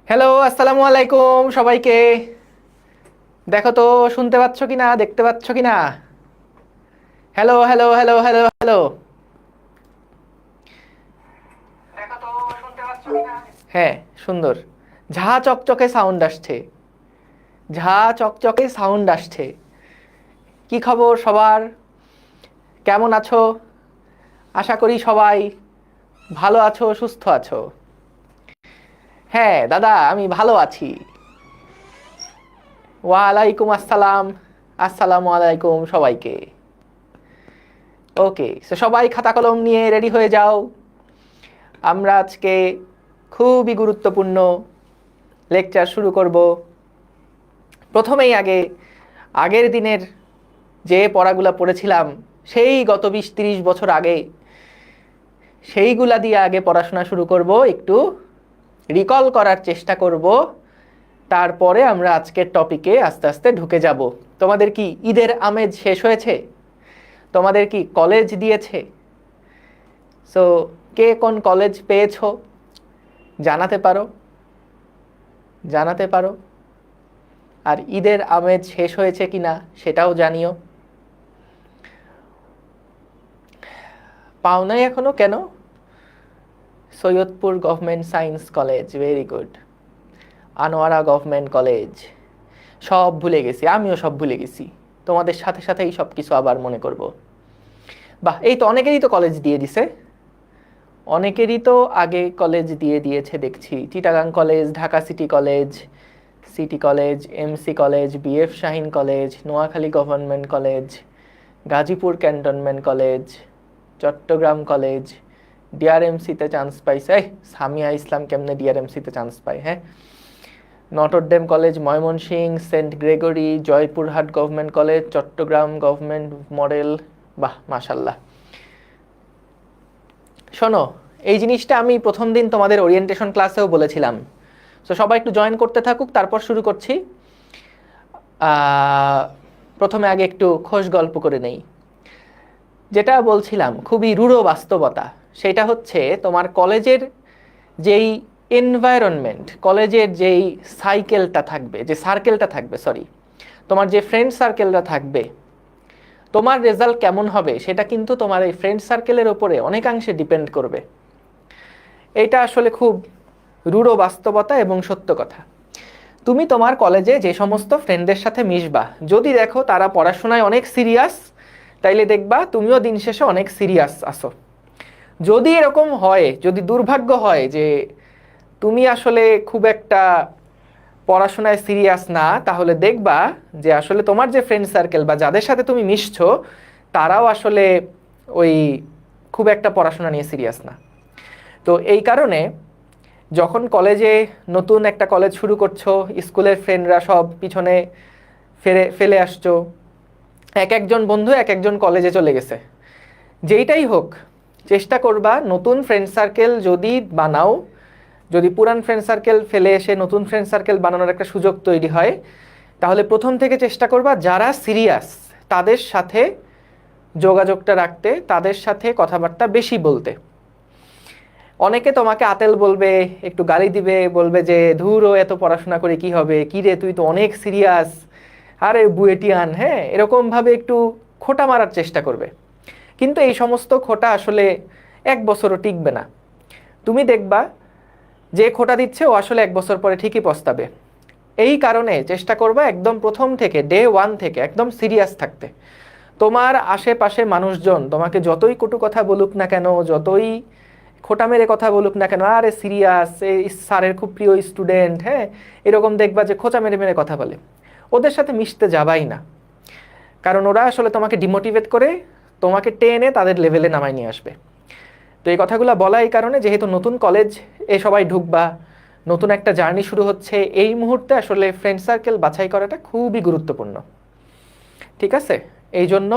Hello, আসসালামু আলাইকুম সবাইকে। দেখো তো, শুনতে পাচ্ছ কিনা, দেখতে পাচ্ছ কিনা? Hello hello hello hello hello. দেখো তো, শুনতে পাচ্ছ কিনা? হ্যাঁ, সুন্দর। ঝা চকচকে সাউন্ড আসছে, ঝা চকচকে সাউন্ড আসছে। কি খবর সবার? কেমন আছো? আশা করি সবাই ভালো আছো, সুস্থ আছো। হ্যাঁ দাদা, আমি ভালো আছি। ওয়ালাইকুম আসসালাম। আসসালামু আলাইকুম সবাইকে। ওকে, তো সবাই খাতা কলম নিয়ে রেডি হয়ে যাও। আমরা আজকে খুবই গুরুত্বপূর্ণ লেকচার শুরু করব। প্রথমেই আগের দিনের যে পড়াগুলা পড়েছিলাম, সেই গত 20-30 বছর আগে, সেইগুলা দিয়ে আগে পড়াশোনা শুরু করব, একটু রিকল করার চেষ্টা করব। তারপরে আমরা আজকের টপিকে আস্তে আস্তে ঢুকে যাব। তোমাদের কি ঈদের আমেজ শেষ হয়েছে? তোমাদের কি কলেজ দিয়েছে? সো কে কোন কলেজ পেয়েছো জানাতে পারো, জানাতে পারো। আর ঈদের আমেজ শেষ হয়েছে কিনা সেটাও জানিও। পাও নাই এখনো? কেন? Saidpur government science college, very good. Anowara government college, সব ভুলে গেছি, আমিও সব ভুলে গেছি। তোমাদের সাথে সাথেই সব কিছু আবার মনে করব। বাহ, এই তো অনেকেরই তো কলেজ দিয়ে দিছে, অনেকেরই তো আগে কলেজ দিয়ে দিয়েছে দেখছি। Chittagong college, Dhaka city college, city college, MC college, BF Shaheen college, Noakhali government college, Gazipur cantonment college, Chattogram college, ডিআরএমসিতে চান্স পাইছে। সামিয়া ইসলাম কেমনে ডিআরএমসিতে চান্স পায়? হ্যাঁ, Notre Dame college, Mymensingh, saint Gregory, Joypurhat government college, Chattogram government model. বাহ, মাশাল্লাহ। শোনো, এই জিনিসটা আমি প্রথম দিন তোমাদের ওরিয়েন্টেশন ক্লাসেও বলেছিলাম। তো সবাই একটু জয়েন করতে থাকুক, তারপর শুরু করছি। প্রথমে আগে একটু খোশ গল্প করে নেই। যেটা বলছিলাম, খুবই রূঢ় বাস্তবতা, সেটা হচ্ছে তোমার কলেজের যেই এনভায়রনমেন্ট, কলেজের যেই সাইকেলটা থাকবে, যে সার্কেলটা থাকবে, সরি, তোমার যে ফ্রেন্ড সার্কেলটা থাকবে, তোমার রেজাল্ট কেমন হবে সেটা কিন্তু তোমার এই ফ্রেন্ড সার্কেলের ওপরে অনেকাংশে ডিপেন্ড করবে। এটা আসলে খুব রূঢ় বাস্তবতা এবং সত্য কথা। তুমি তোমার কলেজে যে সমস্ত ফ্রেন্ডদের সাথে মিশবা, যদি দেখো তারা পড়াশোনায় অনেক সিরিয়াস, তাইলে দেখবা তুমিও দিন শেষে অনেক সিরিয়াস আসো। যদি এরকম হয়, যদি দুর্ভাগ্য হয় যে তুমি আসলে খুব একটা পড়াশোনায় সিরিয়াস না, তাহলে দেখবা যে আসলে তোমার যে ফ্রেন্ড সার্কেল বা যাদের সাথে তুমি মিশছো, তারাও আসলে ওই খুব একটা পড়াশোনা নিয়ে সিরিয়াস না। তো এই কারণে যখন কলেজে নতুন একটা কলেজ শুরু করছো, স্কুলের ফ্রেন্ডরা সব পিছনে ফেলে আসছো, এক একজন বন্ধু এক একজন কলেজে চলে গেছে, যেইটাই হোক চেষ্টা করবা নতুন ফ্রেন্ড সার্কেল যদি বানাও, যদি পুরান ফ্রেন্ড সার্কেল ফেলে এসে নতুন ফ্রেন্ড সার্কেল বানানোর একটা সুযোগ তৈরি হয়, তাহলে প্রথম থেকে চেষ্টা করবা যারা সিরিয়াস তাদের সাথে যোগাযোগটা রাখতে, তাদের সাথে কথাবার্তা বেশি বলতে। অনেকে তোমাকে আতেল বলবে, একটু গালি দিবে, বলবে যে ধুরো এত পড়াশোনা করে কি হবে, কি রে তুই তো অনেক সিরিয়াস, আরে বুয়েটিয়ান, হ্যাঁ, এরকমভাবে একটু খোঁটা মারার চেষ্টা করবে। কিন্তু এই সমস্ত খোঁটা আসলে 1 বছরও টিকবে না। তুমি দেখবা যে খোঁটা দিচ্ছে ও আসলে 1 বছর পরে ঠিকই পস্তাবে। এই কারণে চেষ্টা করবা একদম প্রথম থেকে, ডে 1 থেকে একদম সিরিয়াস থাকতে। তোমার আশেপাশে মানুষজন তোমাকে যতই কটু কথা বলুক না কেন, যতই খোটা মেরে কথা বলুক না কেন, আরে সিরিয়াস, এই স্যারের খুব প্রিয় স্টুডেন্ট, হ্যাঁ, এরকম দেখবা যে খোঁচা মেরে মেরে কথা বলে, ওদের সাথে মিশতে যাবাই না। কারণ ওরা আসলে তোমাকে ডিমোটিভেট করে, তোমাকে টেনে তাদের লেভেলে নামায় নিয়ে আসবে। তো এই কথাগুলো বলা এই কারণে, যেহেতু নতুন কলেজ এ সবাই ঢুকবা, নতুন একটা জার্নি শুরু হচ্ছে, এই মুহূর্তে আসলে ফ্রেন্ড সার্কেল বাছাই করাটা খুবই গুরুত্বপূর্ণ। ঠিক আছে? এই জন্য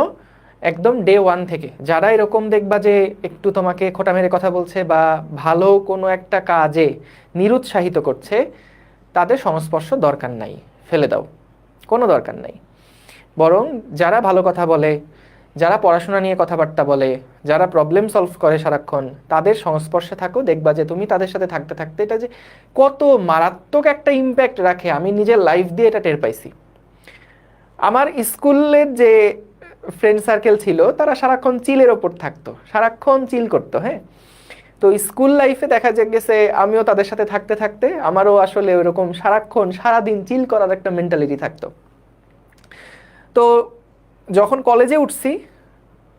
একদম ডে 1 থেকে যারা এরকম দেখবা যে একটু তোমাকে খোঁটা মেরে কথা বলছে বা ভালো কোনো একটা কাজে নিরুৎসাহিত করছে, তাদের সংস্পর্শ দরকার নাই, ফেলে দাও, কোনো দরকার নাই। বরং যারা ভালো কথা বলে, যারা পড়াশোনা নিয়ে কথাবার্তা বলে, যারা প্রবলেম সলভ করে সারাক্ষণ, তাদের সংস্পর্শে থাকো, দেখবা যে তুমি তাদের সাথে থাকতে থাকতে এটা যে কত মারাত্মক একটা ইম্প্যাক্ট রাখে। আমি নিজের লাইফ দিয়ে এটা টের পাইছি। আমার স্কুলের যে ফ্রেন্ড সার্কেল ছিল তারা সারাক্ষণ চিলের ওপর থাকতো, সারাক্ষণ চিল করতো। হ্যাঁ, তো স্কুল লাইফে দেখা গেছে আমিও তাদের সাথে থাকতে থাকতে আমারও আসলে ওইরকম সারাক্ষণ সারাদিন চিল করার একটা মেন্টালিটি থাকতো। তো যখন কলেজে উঠছি,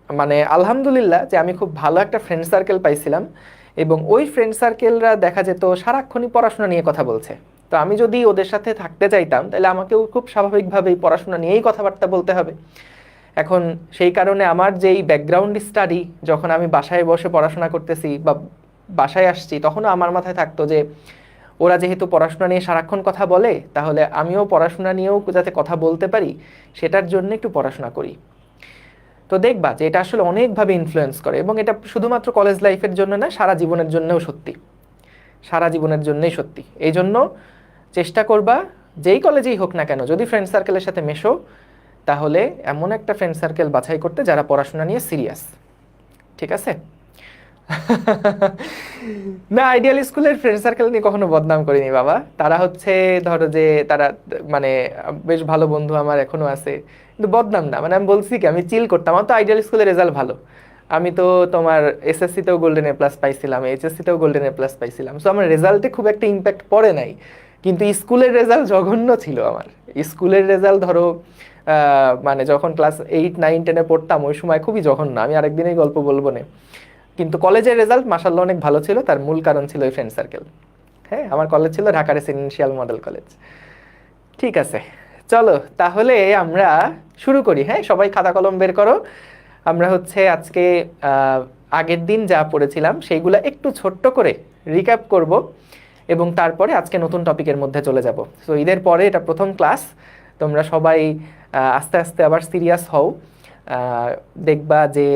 মানে আলহামদুলিল্লাহ যে আমি খুব ভালো একটা ফ্রেন্ড সার্কেল পাইছিলাম, এবং ওই ফ্রেন্ড সার্কেলরা দেখা যেত সারাক্ষণই পড়াশোনা নিয়ে কথা বলছে। তো আমি যদি ওদের সাথে থাকতে চাইতাম তাহলে আমাকেও খুব স্বাভাবিকভাবেই পড়াশোনা নিয়েই কথাবার্তা বলতে হবে। এখন সেই কারণে আমার যেই ব্যাকগ্রাউন্ড স্টাডি, যখন আমি বাসায় বসে পড়াশোনা করতেছি বা বাসায় আসছি, তখনও আমার মাথায় থাকতো যে ওরা যেহেতু পড়াশোনা নিয়ে সারাক্ষণ কথা বলে, তাহলে আমিও পড়াশোনা নিয়েও যাতে কথা বলতে পারি সেটার জন্য একটু পড়াশোনা করি। তো দেখবা যে এটা আসলে অনেকভাবে ইনফ্লুয়েন্স করে, এবং এটা শুধুমাত্র কলেজ লাইফের জন্য না, সারা জীবনের জন্যও সত্যি, সারা জীবনের জন্যই সত্যি। এই জন্য চেষ্টা করবা যেই কলেজেই হোক না কেন, যদি ফ্রেন্ড সার্কেলের সাথে মেশো তাহলে এমন একটা ফ্রেন্ড সার্কেল বাছাই করতে যারা পড়াশোনা নিয়ে সিরিয়াস। ঠিক আছে? না, আইডিয়াল স্কুলের ফ্রেন্ড সার্কেল নিয়ে কখনো বদনাম করিনি বাবা। তারা হচ্ছে, ধরো যে তারা মানে বেশ ভালো বন্ধু আমার এখনো আছে, কিন্তু বদনাম না। মানে আমি বলছি কি, আমি চিল করতাম। আমার তো আইডিয়াল স্কুলের রেজাল্ট ভালো, আমি তো তোমার এসএসসিতেও গোল্ডেন এ প্লাস পাইছিলাম, এইচএসসিতেও গোল্ডেন এ প্লাস পাইছিলাম। সো আমার রেজাল্টে খুব একটা ইম্প্যাক্ট পড়ে নাই, কিন্তু স্কুলের রেজাল্ট জঘন্য ছিল আমার। স্কুলের রেজাল্ট ধরো মানে যখন ক্লাস 8, 9, 10-এ পড়তাম ওই সময় খুবই জঘন্য, আমি আরেকদিনই গল্প বলবো না। কিন্তু কলেজের রেজাল্ট মাশাআল্লাহ অনেক ভালো ছিল, তার মূল কারণ ছিল ওই ফ্রেন্ড সার্কেল। হ্যাঁ, আমার কলেজ ছিল ঢাকা রেসিডেন্সিয়াল মডেল কলেজ। ঠিক আছে, চলো তাহলে আমরা শুরু করি। হ্যাঁ, সবাই খাতা কলম বের করো। আমরা হচ্ছে আজকে আগের দিন যা পড়েছিলাম সেইগুলো একটু ছোট্ট করে রিক্যাপ করব, এবং তারপরে আজকে নতুন টপিকের মধ্যে চলে যাব। সো ঈদের পরে এটা প্রথম ক্লাস, তোমরা সবাই আস্তে আস্তে আবার সিরিয়াস হও। দেখবা যে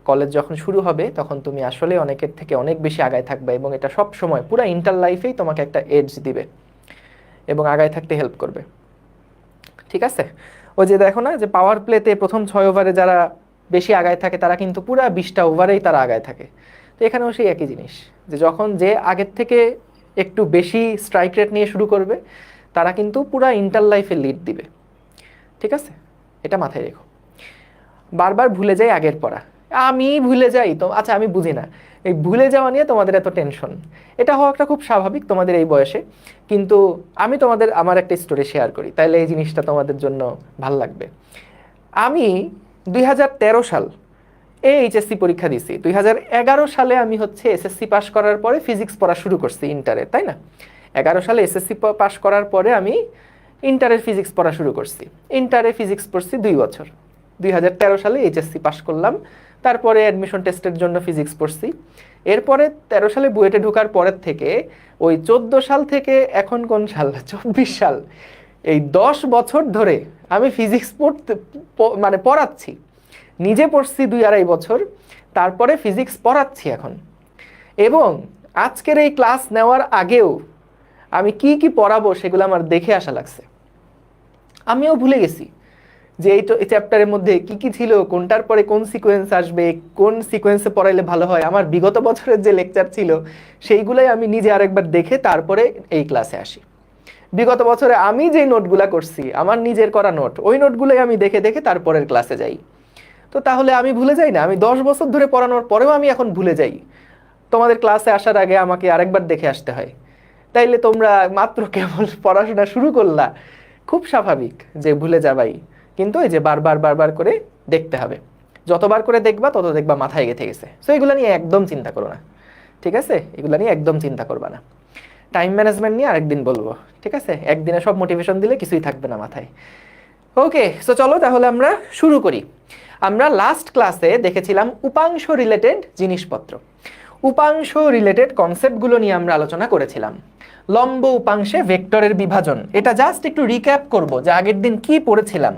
কলেজ যখন শুরু হবে তখন তুমি আসলে অনেকের থেকে অনেক বেশি আগায় থাকবে, এবং এটা সব সময় পুরো ইন্টার লাইফেই তোমাকে একটা এজ দিবে এবং আগায় থাকতে হেল্প করবে। ঠিক আছে? ওই যে দেখো না, যে পাওয়ার প্লেতে প্রথম 6 ওভারে যারা বেশি আগায় থাকে তারা কিন্তু পুরো 20টা ওভারেই তারা আগায় থাকে। তো এখানেও সেই একই জিনিস, যে যখন যে আগের থেকে একটু বেশি স্ট্রাইক রেট নিয়ে শুরু করবে তারা কিন্তু পুরো ইন্টার লাইফে লিড দিবে। ঠিক আছে? এটা মাথায় রেখো। বারবার ভুলে যাই আগের পড়া, আমি ভুলে যাই তো। আচ্ছা, আমি বুঝি না এই ভুলে যাওয়া নিয়ে তোমাদের এত টেনশন। এটা হওয়াটা খুব স্বাভাবিক তোমাদের এই বয়সে, কিন্তু আমি তোমাদের আমার একটা স্টোরি শেয়ার করি, তাইলে এই জিনিসটা তোমাদের জন্য ভাল লাগবে। আমি 2013 সাল এইচএসসি পরীক্ষা দিছি। 2011 সালে আমি হচ্ছে এসএসসি পাস করার পরে ফিজিক্স পড়া শুরু করছি ইন্টারে, তাই না? 11 সালে এসএসসি পাস করার পরে আমি ইন্টারের ফিজিক্স পড়া শুরু করছি। ইন্টারে ফিজিক্স পড়ছি 2 বছর। 2013 সালে এইচএসসি পাস করলাম, তারপরে অ্যাডমিশন টেস্টের জন্য ফিজিক্স পড়ছি। এরপরে 13 সালে বুয়েটে ঢোকার পরের থেকে ওই 14 সাল থেকে এখন কোন সাল, 24 সাল, এই 10 বছর ধরে আমি ফিজিক্স মানে পড়াচ্ছি। নিজে পড়ছি 2-2.5 বছর, তারপরে ফিজিক্স পড়াচ্ছি এখন। এবং আজকের এই ক্লাস নেওয়ার আগেও আমি কি কি পড়াবো সেগুলো আমার দেখে আসা লাগছে। আমিও ভুলে গেছি যে এই চ্যাপ্টারের মধ্যে কি কি ছিল, কোনটার পরে কোন সিকোয়েন্স আসবে, কোন সিকোয়েন্সে পড়াইলে ভালো হয়। আমার বিগত বছরের যে লেকচার ছিল সেইগুলোই আমি নিজে আরেকবার দেখে তারপরে এই ক্লাসে আসি। বিগত বছরে আমি যে নোটগুলা করছি, আমার নিজের করা নোট, ওই নোটগুলোই আমি দেখে দেখে তারপরের ক্লাসে যাই। তো তাহলে আমি ভুলে যাই না? আমি 10 বছর ধরে পড়ানোর পরেও আমি এখন ভুলে যাই। তোমাদের ক্লাসে আসার আগে আমাকে আরেকবার দেখে আসতে হয়। তাইলে তোমরা মাত্র কেবল পড়াশোনা শুরু করলা, খুব স্বাভাবিক যে ভুলে যাবাই। কিন্তু এই যে বারবার বারবার করে দেখতে হবে, যতবার করে দেখবা তত দেখবা মাথায় গেঁথে গেছে। সো এগুলো নিয়ে একদম চিন্তা করো না। ঠিক আছে? এগুলো নিয়ে একদম চিন্তা করবা না। টাইম ম্যানেজমেন্ট নিয়ে আরেকদিন বলবো। ঠিক আছে? একদিনে সব মোটিভেশন দিলে কিছুই থাকবে না মাথায়। ওকে, সো চলো তাহলে আমরা শুরু করি। আমরা লাস্ট ক্লাসে দেখেছিলাম উপাংশ রিলেটেড জিনিসপত্র, উপাংশ রিলেটেড কনসেপ্টগুলো নিয়ে আমরা আলোচনা করেছিলাম। লম্ব উপাংশে ভেক্টরের বিভাজন, এটা জাস্ট একটু রিক্যাপ করব যে আগের দিন কি পড়েছিলাম।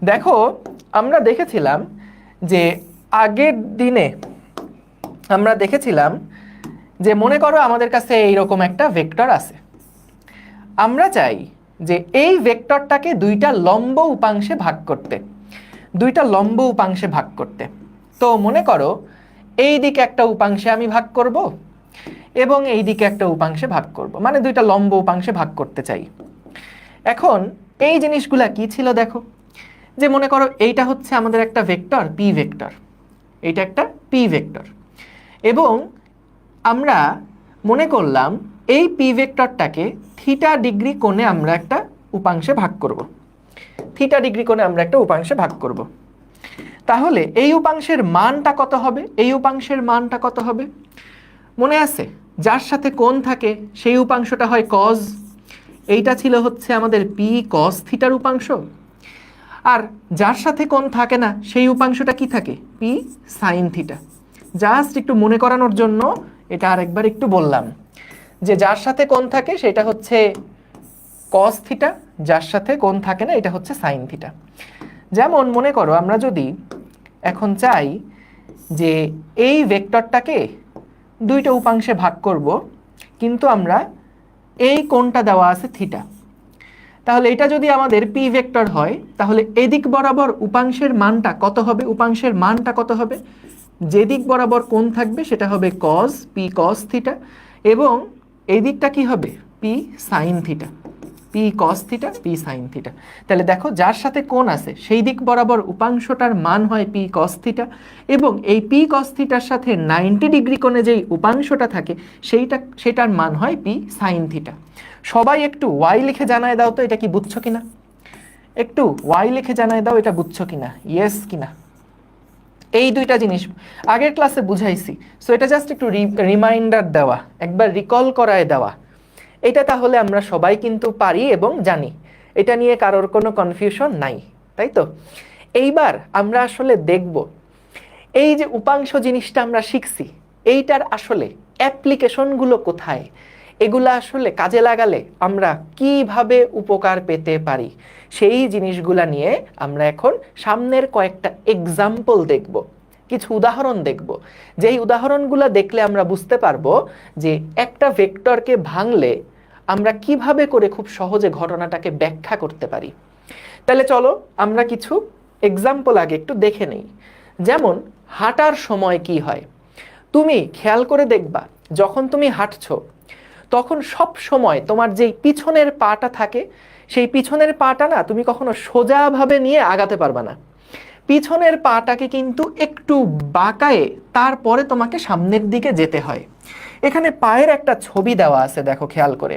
দেখো, আমরা দেখেছিলাম যে আগের দিনে আমরা দেখেছিলাম যে মনে করো আমাদের কাছে এইরকম একটা ভেক্টর আছে। আমরা চাই যে এই ভেক্টরটাকে দুইটা লম্ব উপাংশে ভাগ করতে। দুইটা লম্ব উপাংশে ভাগ করতে। তো মনে করো এই দিকে একটা উপাংশে আমি ভাগ করব এবং এই দিকে একটা উপাংশে ভাগ করব, মানে দুইটা লম্ব উপাংশে ভাগ করতে চাই। এখন এই জিনিসগুলা কি ছিল দেখো, যে মনে করো এইটা হচ্ছে আমাদের একটা ভেক্টর পি ভেক্টর, এইটা একটা পি ভেক্টর, এবং আমরা মনে করলাম এই পি ভেক্টরটাকে থিটা ডিগ্রি কোণে আমরা একটা উপাংশে ভাগ করব, থিটা ডিগ্রি কোণে আমরা একটা উপাংশে ভাগ করব। তাহলে এই উপাংশের মানটা কত হবে? এই উপাংশের মানটা কত হবে মনে আছে? যার সাথে কোণ থাকে সেই উপাংশটা হয় কজ, এইটা ছিল হচ্ছে আমাদের পি কস থিটার উপাংশ, আর যার সাথে কোণ থাকে না সেই উপাংশটা কি থাকে? P sine theta. জাস্ট একটু মনে করানোর জন্য এটা আরেকবার একটু বললাম, যে যার সাথে কোণ থাকে সেটা হচ্ছে কস থিটা, যার সাথে কোণ থাকে না এটা হচ্ছে সাইন থিটা। যেমন মনে করো আমরা যদি এখন চাই যে এই ভেক্টরটাকে দুইটা উপাংশে ভাগ করব, কিন্তু আমরা এই কোণটা দেওয়া আছে থিটা, তাহলে এটা যদি আমাদের পি ভেক্টর হয় তাহলে এদিক বরাবর উপাংশের মানটা কত হবে? উপাংশের মানটা কত হবে? যেদিক বরাবর কোণ থাকবে সেটা হবে কজ, পি কস থিটা, এবং এই দিকটা কি হবে? P sine theta, P cos theta, P sine theta. তাহলে দেখো যার সাথে কোণ আছে সেই দিক বরাবর উপাংশটার মান হয় পি কস থিটা, এবং এই পি কস থিটার সাথে 90 ডিগ্রি কোণে যেই উপাংশটা থাকে সেটার মান হয় পি সাইন থিটা। সবাই একটু ওয়াই লিখে জানায় দাও তো এটা কি বুঝছো কিনা, একটু ওয়াই লিখে জানায় দাও এটা বুঝছো কিনা, ইয়েস কিনা। এই দুইটা জিনিস আগের ক্লাসে বুঝাইছি, সো এটা জাস্ট একটু রিমাইন্ডার দেওয়া, একবার রিকল করায় দেওয়া। এটা তাহলে আমরা সবাই কিন্তু পারি এবং জানি, এটা নিয়ে কারোর কোনো কনফিউশন নাই, তাই তো? এইবার আমরা আসলে দেখব এই যে উপাংশ জিনিসটা আমরা শিখছি এইটার আসলে অ্যাপ্লিকেশনগুলো কোথায়, এগুলা আসলে কাজে লাগালে আমরা কিভাবে উপকার পেতে পারি, সেই জিনিসগুলা নিয়ে আমরা এখন সামনের কয়েকটা এক্সাম্পল দেখব, কিছু উদাহরণ দেখব, যেই উদাহরণগুলো দেখলে আমরা বুঝতে পারবো যে একটা ভেক্টরকে ভাঙলে আমরা কিভাবে করে খুব সহজে ঘটনাটাকে ব্যাখ্যা করতে পারি। তাহলে চলো আমরা কিছু এক্সাম্পল আগে একটু দেখে নেই। যেমন হাঁটার সময় কি হয়, তুমি খেয়াল করে দেখবা যখন তুমি হাঁটছো তখন সব সময় তোমার যেই পিছনের পাটা থাকে সেই পিছনের পাটা না তুমি কখনো সোজাভাবে নিয়ে আগাতে পারবা না, পিছনের পাটাকে কিন্তু একটু বাঁকায়ে তারপরে তোমাকে সামনের দিকে যেতে হয়। এখানে পায়ের একটা ছবি দেওয়া আছে দেখো খেয়াল করে,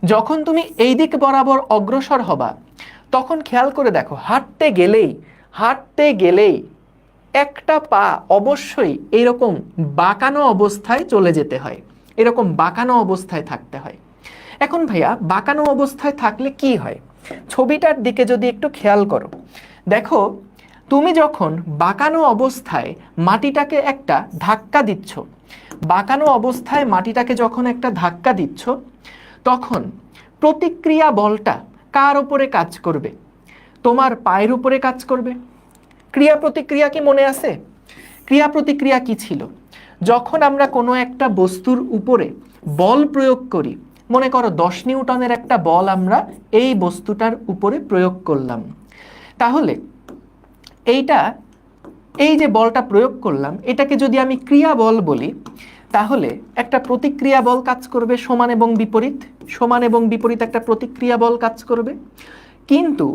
যখন তুমি এই দিক বরাবর অগ্রসর হবা তখন খেয়াল করে দেখো হাঁটতে গেলেই একটা পা অবশ্যই এরকম বাঁকানো অবস্থায় চলে যেতে হয়, এরকম বাঁকানো অবস্থায় থাকতে হয়। এখন ভাইয়া বাঁকানো অবস্থায় থাকলে কি হয়? ছবিটার দিকে যদি একটু খেয়াল করো, দেখো তুমি যখন বাঁকানো অবস্থায় মাটিটাকে একটা ধাক্কা দিচ্ছ, বাঁকানো অবস্থায় মাটিটাকে যখন একটা ধাক্কা দিচ্ছ তখন প্রতিক্রিয়া বলটা কার উপরে কাজ করবে? তোমার পায়ের উপরে কাজ করবে। ক্রিয়া প্রতিক্রিয়া কি মনে আছে? ক্রিয়া প্রতিক্রিয়া কি ছিল? যখন আমরা কোনো একটা বস্তুর উপরে বল প্রয়োগ করি, মনে করো 10 নিউটনের একটা বল আমরা এই বস্তুটার উপরে প্রয়োগ করলাম, তাহলে এই যে বলটা প্রয়োগ করলাম এটাকে যদি আমি ক্রিয়া বল বলি তাহলে একটা প্রতিক্রিয়া বল কাজ করবে, সমান এবং বিপরীত একটা প্রতিক্রিয়া বল কাজ করবে। কিন্তু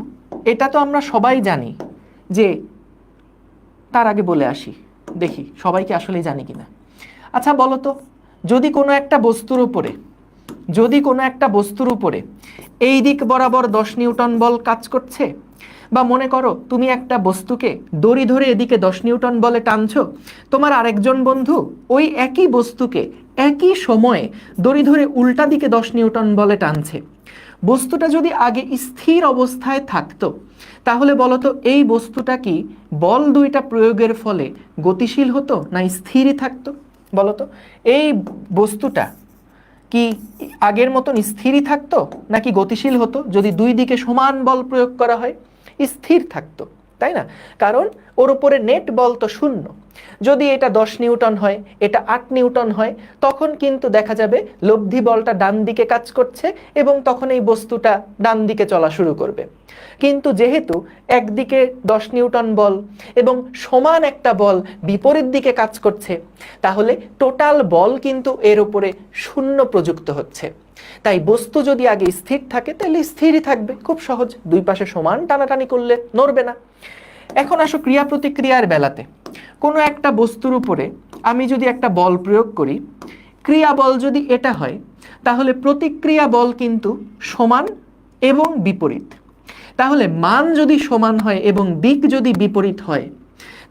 এটা তো আমরা সবাই জানি, যে তার আগে বলে আসি দেখি সবাইকে আসলে জানি কিনা। আচ্ছা বলো তো, যদি কোনো একটা বস্তুর উপরে এই দিক বরাবর 10 নিউটন বল কাজ করছে, বা মনে করো তুমি একটা বস্তুকে দড়ি ধরে এদিকে 10 নিউটন বলে টানছো, তোমার আরেকজন বন্ধু ওই একই বস্তুকে একই সময়ে দড়ি ধরে উল্টা দিকে 10 নিউটন বলে টানছে, বস্তুটা যদি আগে স্থির অবস্থায় থাকতো তাহলে বলতো এই বস্তুটা কি বল দুইটা প্রয়োগের ফলে গতিশীল হতো না স্থিরই থাকতো? বলতো এই বস্তুটা কি আগের মতন স্থিরই থাকতো নাকি গতিশীল হতো? যদি দুই দিকে সমান বল প্রয়োগ করা হয় স্থির থাকতো, তাই না? কারণ ওর উপরে নেট বল তো শূন্য। যদি এটা 10 নিউটন হয়, এটা 8 নিউটন হয়, তখন কিন্তু দেখা যাবে লব্ধি বলটা ডান দিকে কাজ করছে এবং তখন এই বস্তুটা ডান দিকে চলা শুরু করবে। কিন্তু যেহেতু একদিকে 10 নিউটন বল এবং সমান একটা বল বিপরীত দিকে কাজ করছে, তাহলে টোটাল বল কিন্তু এর উপরে শূন্য প্রযুক্ত হচ্ছে। তাই বস্তু যদি আগে স্থির থাকে তাহলে স্থিরই থাকবে, খুব সহজ, দুই পাশে সমান টানাটানি করলে নড়বে না। এখন আসো ক্রিয়া প্রতিক্রিয়ার বেলাতে। কোনো একটা বস্তুর উপরে আমি যদি একটা বল প্রয়োগ করি, ক্রিয়া বল যদি এটা হয়, তাহলে প্রতিক্রিয়া বল কিন্তু সমান এবং বিপরীত। তাহলে মান যদি সমান হয় এবং দিক যদি বিপরীত হয়,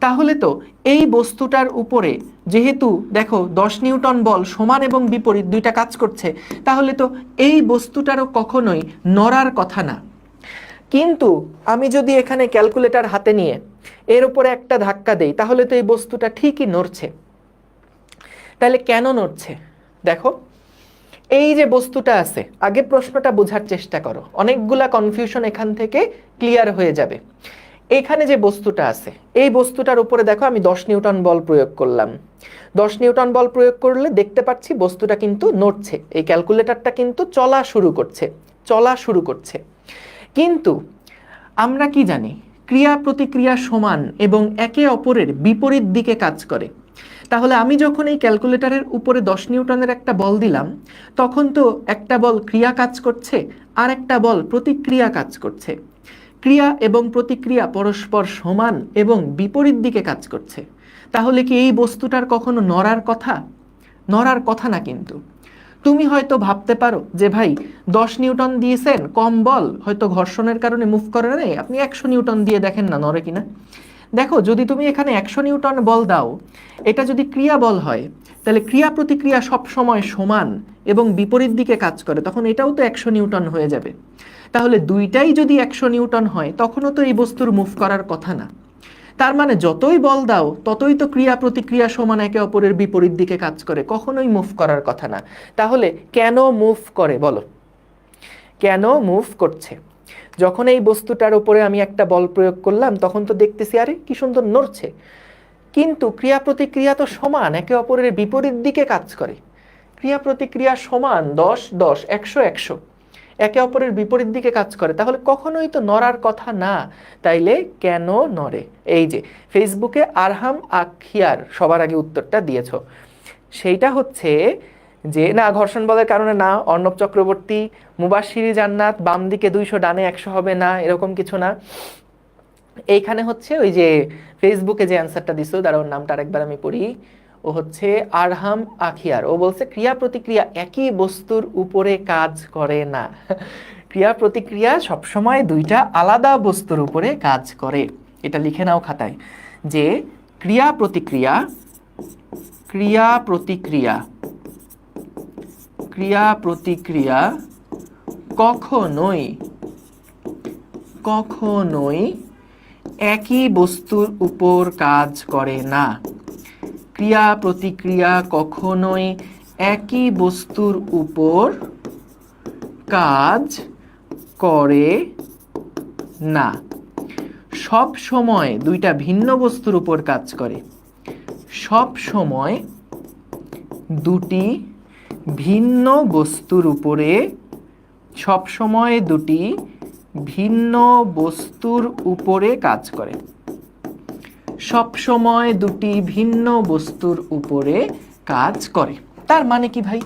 তাহলে তো এই বস্তুটার উপরে যেহেতু দেখো 10 নিউটন বল সমান এবং বিপরীত দুইটা কাজ করছে, তাহলে তো এই বস্তুটারও কখনোই নড়ার কথা না। কিন্তু আমি যদি এখানে ক্যালকুলেটর হাতে নিয়ে এর উপরে একটা ধাক্কা দেই, তাহলে তো এই বস্তুটা ঠিকই নড়ছে। তাহলে কেন নড়ছে? দেখো, এই যে বস্তুটা আছে, আগে প্রশ্নটা বোঝার চেষ্টা করো, অনেকগুলা কনফিউশন এখান থেকে ক্লিয়ার হয়ে যাবে। এখানে যে বস্তুটা আছে, এই বস্তুটার উপরে দেখো আমি 10 নিউটন বল প্রয়োগ করলাম। 10 নিউটন বল প্রয়োগ করলে দেখতে পাচ্ছি বস্তুটা কিন্তু নড়ছে, এই ক্যালকুলেটরটা কিন্তু চলা শুরু করছে। কিন্তু আমরা কি জানি, ক্রিয়া প্রতিক্রিয়া সমান এবং একে অপরের বিপরীত দিকে কাজ করে। তাহলে আমি যখন এই ক্যালকুলেটরের উপরে 10 নিউটনের একটা বল দিলাম, তখন তো একটা বল ক্রিয়া কাজ করছে আর একটা বল প্রতিক্রিয়া কাজ করছে। ক্রিয়া এবং প্রতিক্রিয়া পরস্পর সমান এবং বিপরীত দিকে কাজ করছে। তাহলে কি এই বস্তুটার কখনো নড়ার কথা? নড়ার কথা না। কিন্তু তুমি হয়তো ভাবতে পারো যে ভাই 10 নিউটন দিয়েছেন, কম বল, হয়তো ঘর্ষণের কারণে মুভ করে নেই, আপনি 100 নিউটন দিয়ে দেখেন না নড়ে কিনা। দেখো, যদি তুমি এখানে 100 নিউটন বল দাও, এটা যদি ক্রিয়া বল হয়, তাহলে ক্রিয়া প্রতিক্রিয়া সব সময় সমান এবং বিপরীত দিকে কাজ করে, তখন এটাও তো 100 নিউটন হয়ে যাবে। তাহলে দুইটাই যদি 100 নিউটন হয়, তখনও তো এই বস্তুর মুভ করার কথা না। তার মানে যতই বল দাও ততই তো ক্রিয়া প্রতিক্রিয়া সমান একে অপরের বিপরীত দিকে কাজ করে, কখনোই মুভ করার কথা না। তাহলে কেন মুভ করে বলো? কেন মুভ করছে? যখন এই বস্তুটার উপরে আমি একটা বল প্রয়োগ করলাম, তখন তো দেখতেছি আরে কি সুন্দর নড়ছে, কিন্তু ক্রিয়া প্রতিক্রিয়া তো সমান, একে অপরের বিপরীত দিকে কাজ করে। ক্রিয়া প্রতিক্রিয়া সমান, 10 10, 100 100, একে অপরের বিপরীত দিকে কাজ করে, তাহলে কখনোই তো নড়ার কথা না। তাইলে কেন নড়ে? এই যে ফেসবুকে আরহাম আখিয়ার সবার আগে উত্তরটা দিয়েছ, সেইটা হচ্ছে যে না, ঘর্ষণ বলের কারণে না, অর্ণব চক্রবর্তী, মুবাশিরি জান্নাত, বাম দিকে 200 ডানে 100 হবে না, এরকম কিছু না। এইখানে হচ্ছে ওই যে ফেসবুকে যে অ্যান্সারটা দিছো, দাঁড়াও নামটা আরেকবার আমি পড়ি, ও হচ্ছে আরহাম আখিয়ার, ও বলছে ক্রিয়া প্রতিক্রিয়া একই বস্তুর উপরে কাজ করে না। ক্রিয়া প্রতিক্রিয়া সবসময় দুইটা আলাদা বস্তুর উপরে কাজ করে। এটা লিখে নাও খাতায়, যে ক্রিয়া প্রতিক্রিয়া ক্রিয়া প্রতিক্রিয়া ক্রিয়া প্রতিক্রিয়া কখনোই কখনোই একই বস্তুর উপর কাজ করে না। ক্রিয়া প্রতিক্রিয়া কখনোই একই বস্তুর উপর কাজ করে না, সব সময় দুইটা ভিন্ন বস্তুর উপর কাজ করে। সব সময় দুটি ভিন্ন বস্তুর উপরে সব সময় দুটি ভিন্ন বস্তুর উপরে কাজ করে। সব সময় দুটি ভিন্ন বস্তুর উপরে কাজ করে। তার মানে কি ভাই?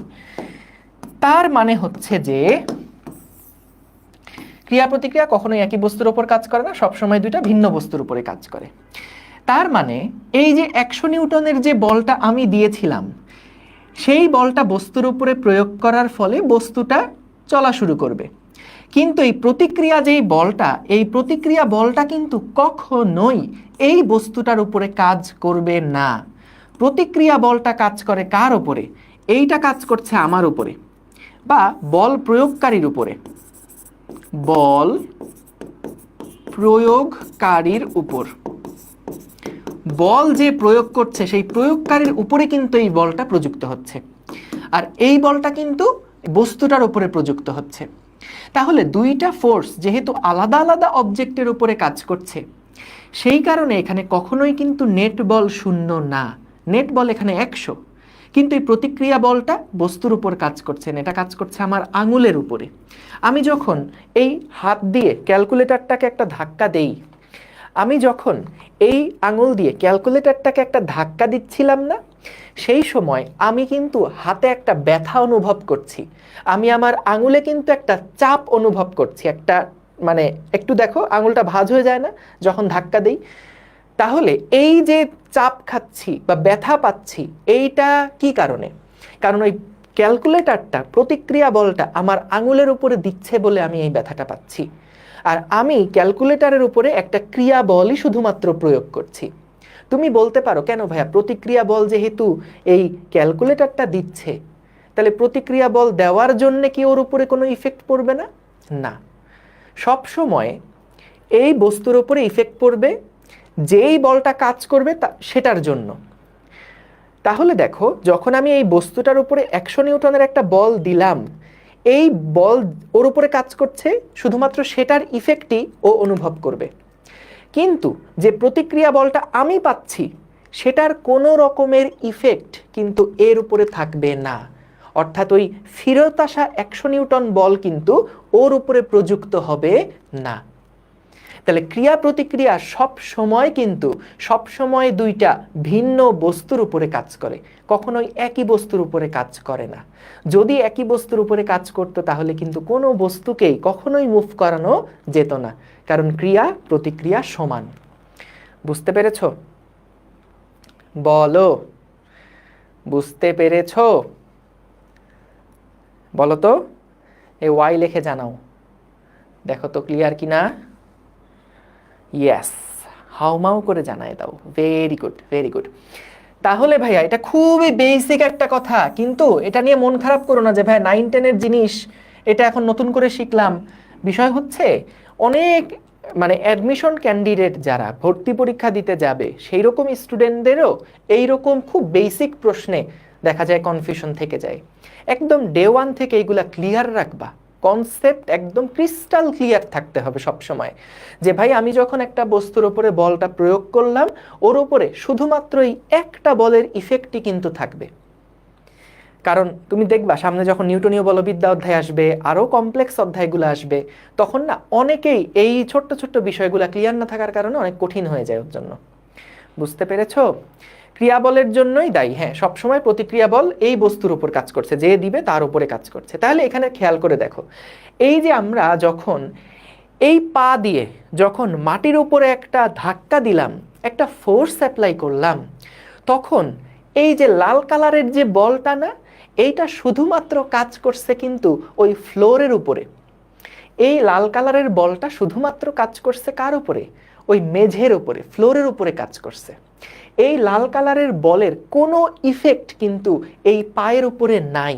তার মানে হচ্ছে যে ক্রিয়া প্রতিক্রিয়া কখনোই একই বস্তুর উপর কাজ করে না, সব সময় দুইটা ভিন্ন বস্তুর উপরে কাজ করে। তার মানে এই যে 100 নিউটনের যে বলটা আমি দিয়েছিলাম, সেই বলটা বস্তুর উপরে প্রয়োগ করার ফলে বস্তুটা চলা শুরু করবে। কিন্তু এই প্রতিক্রিয়া যেই বলটা, এই প্রতিক্রিয়া বলটা কিন্তু কখনোই এই বস্তুটার উপরে কাজ করবে না। প্রতিক্রিয়া বলটা কাজ করে কার উপরে? এইটা কাজ করছে আমার উপরে বা বল প্রয়োগকারীর উপরে। বল প্রয়োগকারীর উপর। বল যে প্রয়োগ করছে সেই প্রয়োগকারীর উপরে কিন্তু এই বলটা প্রযুক্ত হচ্ছে, আর এই বলটা কিন্তু বস্তুটার উপরে প্রযুক্ত হচ্ছে। তাহলে দুইটা ফোর্স যেহেতু আলাদা আলাদা অবজেক্টের উপরে কাজ করছে, সেই কারণে এখানে কখনোই কিন্তু নেট বল 0 না, নেট বল এখানে 100। কিন্তু এই প্রতিক্রিয়া বলটা বস্তুর উপর কাজ করছে না, এটা কাজ করছে আমার আঙুলের উপরে। আমি যখন এই হাত দিয়ে ক্যালকুলেটরটাকে একটা ধাক্কা দেই, আমি যখন এই আঙুল দিয়ে ক্যালকুলেটরটাকে একটা ধাক্কা দিচ্ছিলাম না, সেই সময় আমি কিন্তু হাতে একটা ব্যথা অনুভব করছি, আমি আমার আঙুলে কিন্তু একটা চাপ অনুভব করছি, একটা মানে একটু দেখো আঙুলটা ভাঁজ হয়ে যায় না যখন ধাক্কা দেই। তাহলে এই যে চাপ খাচ্ছি বা ব্যথা পাচ্ছি, এইটা কি কারণে? কারণ ওই ক্যালকুলেটরটা প্রতিক্রিয়া বলটা আমার আঙুলের উপরে দিচ্ছে বলে আমি এই ব্যথাটা পাচ্ছি। আর আমি ক্যালকুলেটরের উপরে একটা ক্রিয়া বলই শুধুমাত্র প্রয়োগ করছি। তুমি বলতে পারো, কেন ভাইয়া প্রতিক্রিয়া বল যেহেতু এই ক্যালকুলেটরটা দিচ্ছে, তাহলে প্রতিক্রিয়া বল দেওয়ার জন্য কি ওর উপরে কোনো ইফেক্ট পড়বে না? না, সব সময় এই বস্তুর উপরে ইফেক্ট পড়বে যেই বলটা কাজ করবে সেটার জন্য। তাহলে দেখো, যখন আমি এই বস্তুটার উপরে 100 নিউটনের একটা বল দিলাম, এই বল ওর উপরে কাজ করছে, শুধুমাত্র সেটার ইফেক্টই ও অনুভব করবে। কিন্তু যে প্রতিক্রিয়া বলটা আমি পাচ্ছি, সেটার কোনো রকমের ইফেক্ট কিন্তু এর উপরে থাকবে না। অর্থাৎ ওই ফেরত আসা 100 নিউটন বল কিন্তু ওর উপরে প্রযুক্ত হবে না। তাহলে ক্রিয়া প্রতিক্রিয়া সব সময় কিন্তু সব সময় দুইটা ভিন্ন বস্তুর উপরে কাজ করে, কখনোই একই বস্তুর উপরে কাজ করে না। যদি একই বস্তুর উপরে কাজ করতো তাহলে কিন্তু কোনো বস্তুকেই কখনোই মুভ করানো যেত না, কারণ ক্রিয়া প্রতিক্রিয়া সমান। বুঝতে পেরেছো? বলো, বুঝতে পেরেছো? বলো তো, এই ওয়াই লিখে জানাও, দেখো তো ক্লিয়ার কিনা। ইয়েস, হাউমাউ করে জানায় দাও। Very good, very good. তাহলে ভাইয়া এটা খুবই বেসিক একটা কথা, কিন্তু এটা নিয়ে মন খারাপ করো না যে ভাই 9-10-এর জিনিস এটা এখন নতুন করে শিখলাম। বিষয় হচ্ছে অনেক মানে অ্যাডমিশন ক্যান্ডিডেট যারা ভর্তি পরীক্ষা দিতে যাবে, সেই রকম স্টুডেন্টদেরও এইরকম খুব বেসিক প্রশ্নে দেখা যায় কনফিউশন থেকে যায়। একদম ডে 1 থেকে এইগুলা ক্লিয়ার রাখবা, কনসেপ্ট একদম ক্রিস্টাল ক্লিয়ার থাকতে হবে সব সময়, যে ভাই আমি যখন একটা বস্তুর উপরে বলটা প্রয়োগ করলাম, ওর উপরে শুধুমাত্রই একটা বলের ইফেক্টই কিন্তু থাকবে। কারণ তুমি দেখবা সামনে যখন নিউটনীয় বলবিদ্যা অধ্যায় আসবে, আরও কমপ্লেক্স অধ্যায়গুলো আসবে, তখন না অনেকেই এই ছোট্ট ছোট্ট বিষয়গুলো ক্লিয়ার না থাকার কারণে অনেক কঠিন হয়ে যায় ওর জন্য। বুঝতে পেরেছো? ক্রিয়াবলের জন্যই দায়ী, হ্যাঁ, সবসময় প্রতিক্রিয়া বল এই বস্তুর উপর কাজ করছে, যে দিবে তার উপরে কাজ করছে। তাহলে এখানে খেয়াল করে দেখো, এই যে আমরা যখন এই পা দিয়ে যখন মাটির উপরে একটা ধাক্কা দিলাম, একটা ফোর্স অ্যাপ্লাই করলাম, তখন এই যে লাল কালারের যে বলটা না, এইটা শুধুমাত্র কাজ করছে কিন্তু ওই ফ্লোরের উপরে। এই লাল কালারের বলটা শুধুমাত্র কাজ করছে কার উপরে? ওই মেঝের উপরে, ফ্লোরের উপরে কাজ করছে। এই লাল কালারের বলের কোনো ইফেক্ট কিন্তু এই পায়ের উপরে নাই।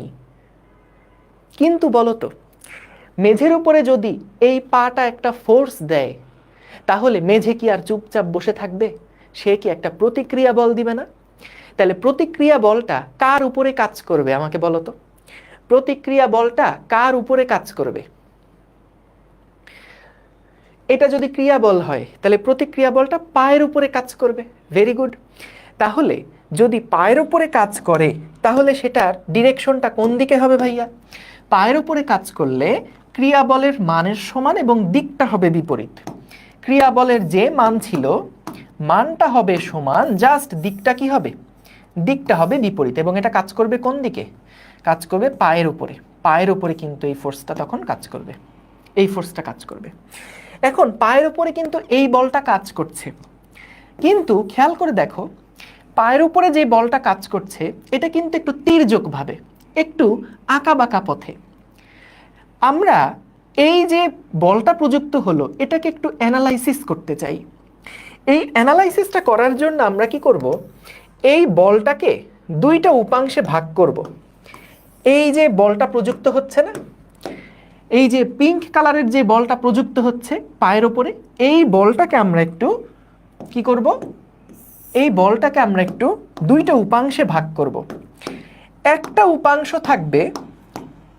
কিন্তু বলতো, মেঝের উপরে যদি এই পাটা একটা ফোর্স দেয়, তাহলে মেঝে কি আর চুপচাপ বসে থাকবে? সে কি একটা প্রতিক্রিয়া বল দিবে না? তাহলে প্রতিক্রিয়া বলটা কার উপরে কাজ করবে আমাকে বলো তো? প্রতিক্রিয়া বলটা কার উপরে কাজ করবে? এটা যদি ক্রিয়া বল হয়, তাহলে প্রতিক্রিয়া বলটা পায়ের উপরে কাজ করবে। Very good. তাহলে যদি পায়ের উপরে কাজ করে, তাহলে সেটার ডিরেকশনটা কোন দিকে হবে ভাইয়া? পায়ের উপরে কাজ করলে ক্রিয়া বলের মানের সমান এবং দিকটা হবে বিপরীত। ক্রিয়া বলের যে মান ছিল, মানটা হবে সমান, জাস্ট দিকটা কি হবে? দিকটা হবে বিপরীত, এবং এটা কাজ করবে কোন দিকে? কাজ করবে পায়ের উপরে। পায়ের উপরে কিন্তু এই ফোর্সটা তখন কাজ করবে, এই ফোর্সটা কাজ করবে। এখন পায়ের উপরে কিন্তু এই বলটা কাজ করছে, কিন্তু খেয়াল করে দেখো, পায়ের উপরে যে বলটা কাজ করছে এটা কিন্তু একটু তির্যকভাবে, একটু আঁকাবাঁকা পথে। আমরা এই যে বলটা প্রযুক্ত হলো, এটাকে একটু অ্যানালাইসিস করতে চাই। এই অ্যানালাইসিসটা করার জন্য আমরা কি করব? এই বলটাকে দুইটা উপাংশে ভাগ করব। এই যে বলটা প্রযুক্ত হচ্ছে না, এই যে পিঙ্ক কালারের যে বলটা প্রযুক্ত হচ্ছে পায়ের উপরে, এই বলটাকে আমরা একটু কি করব? এই বলটাকে আমরা একটু দুইটা উপাংশে ভাগ করব। একটা উপাংশ থাকবে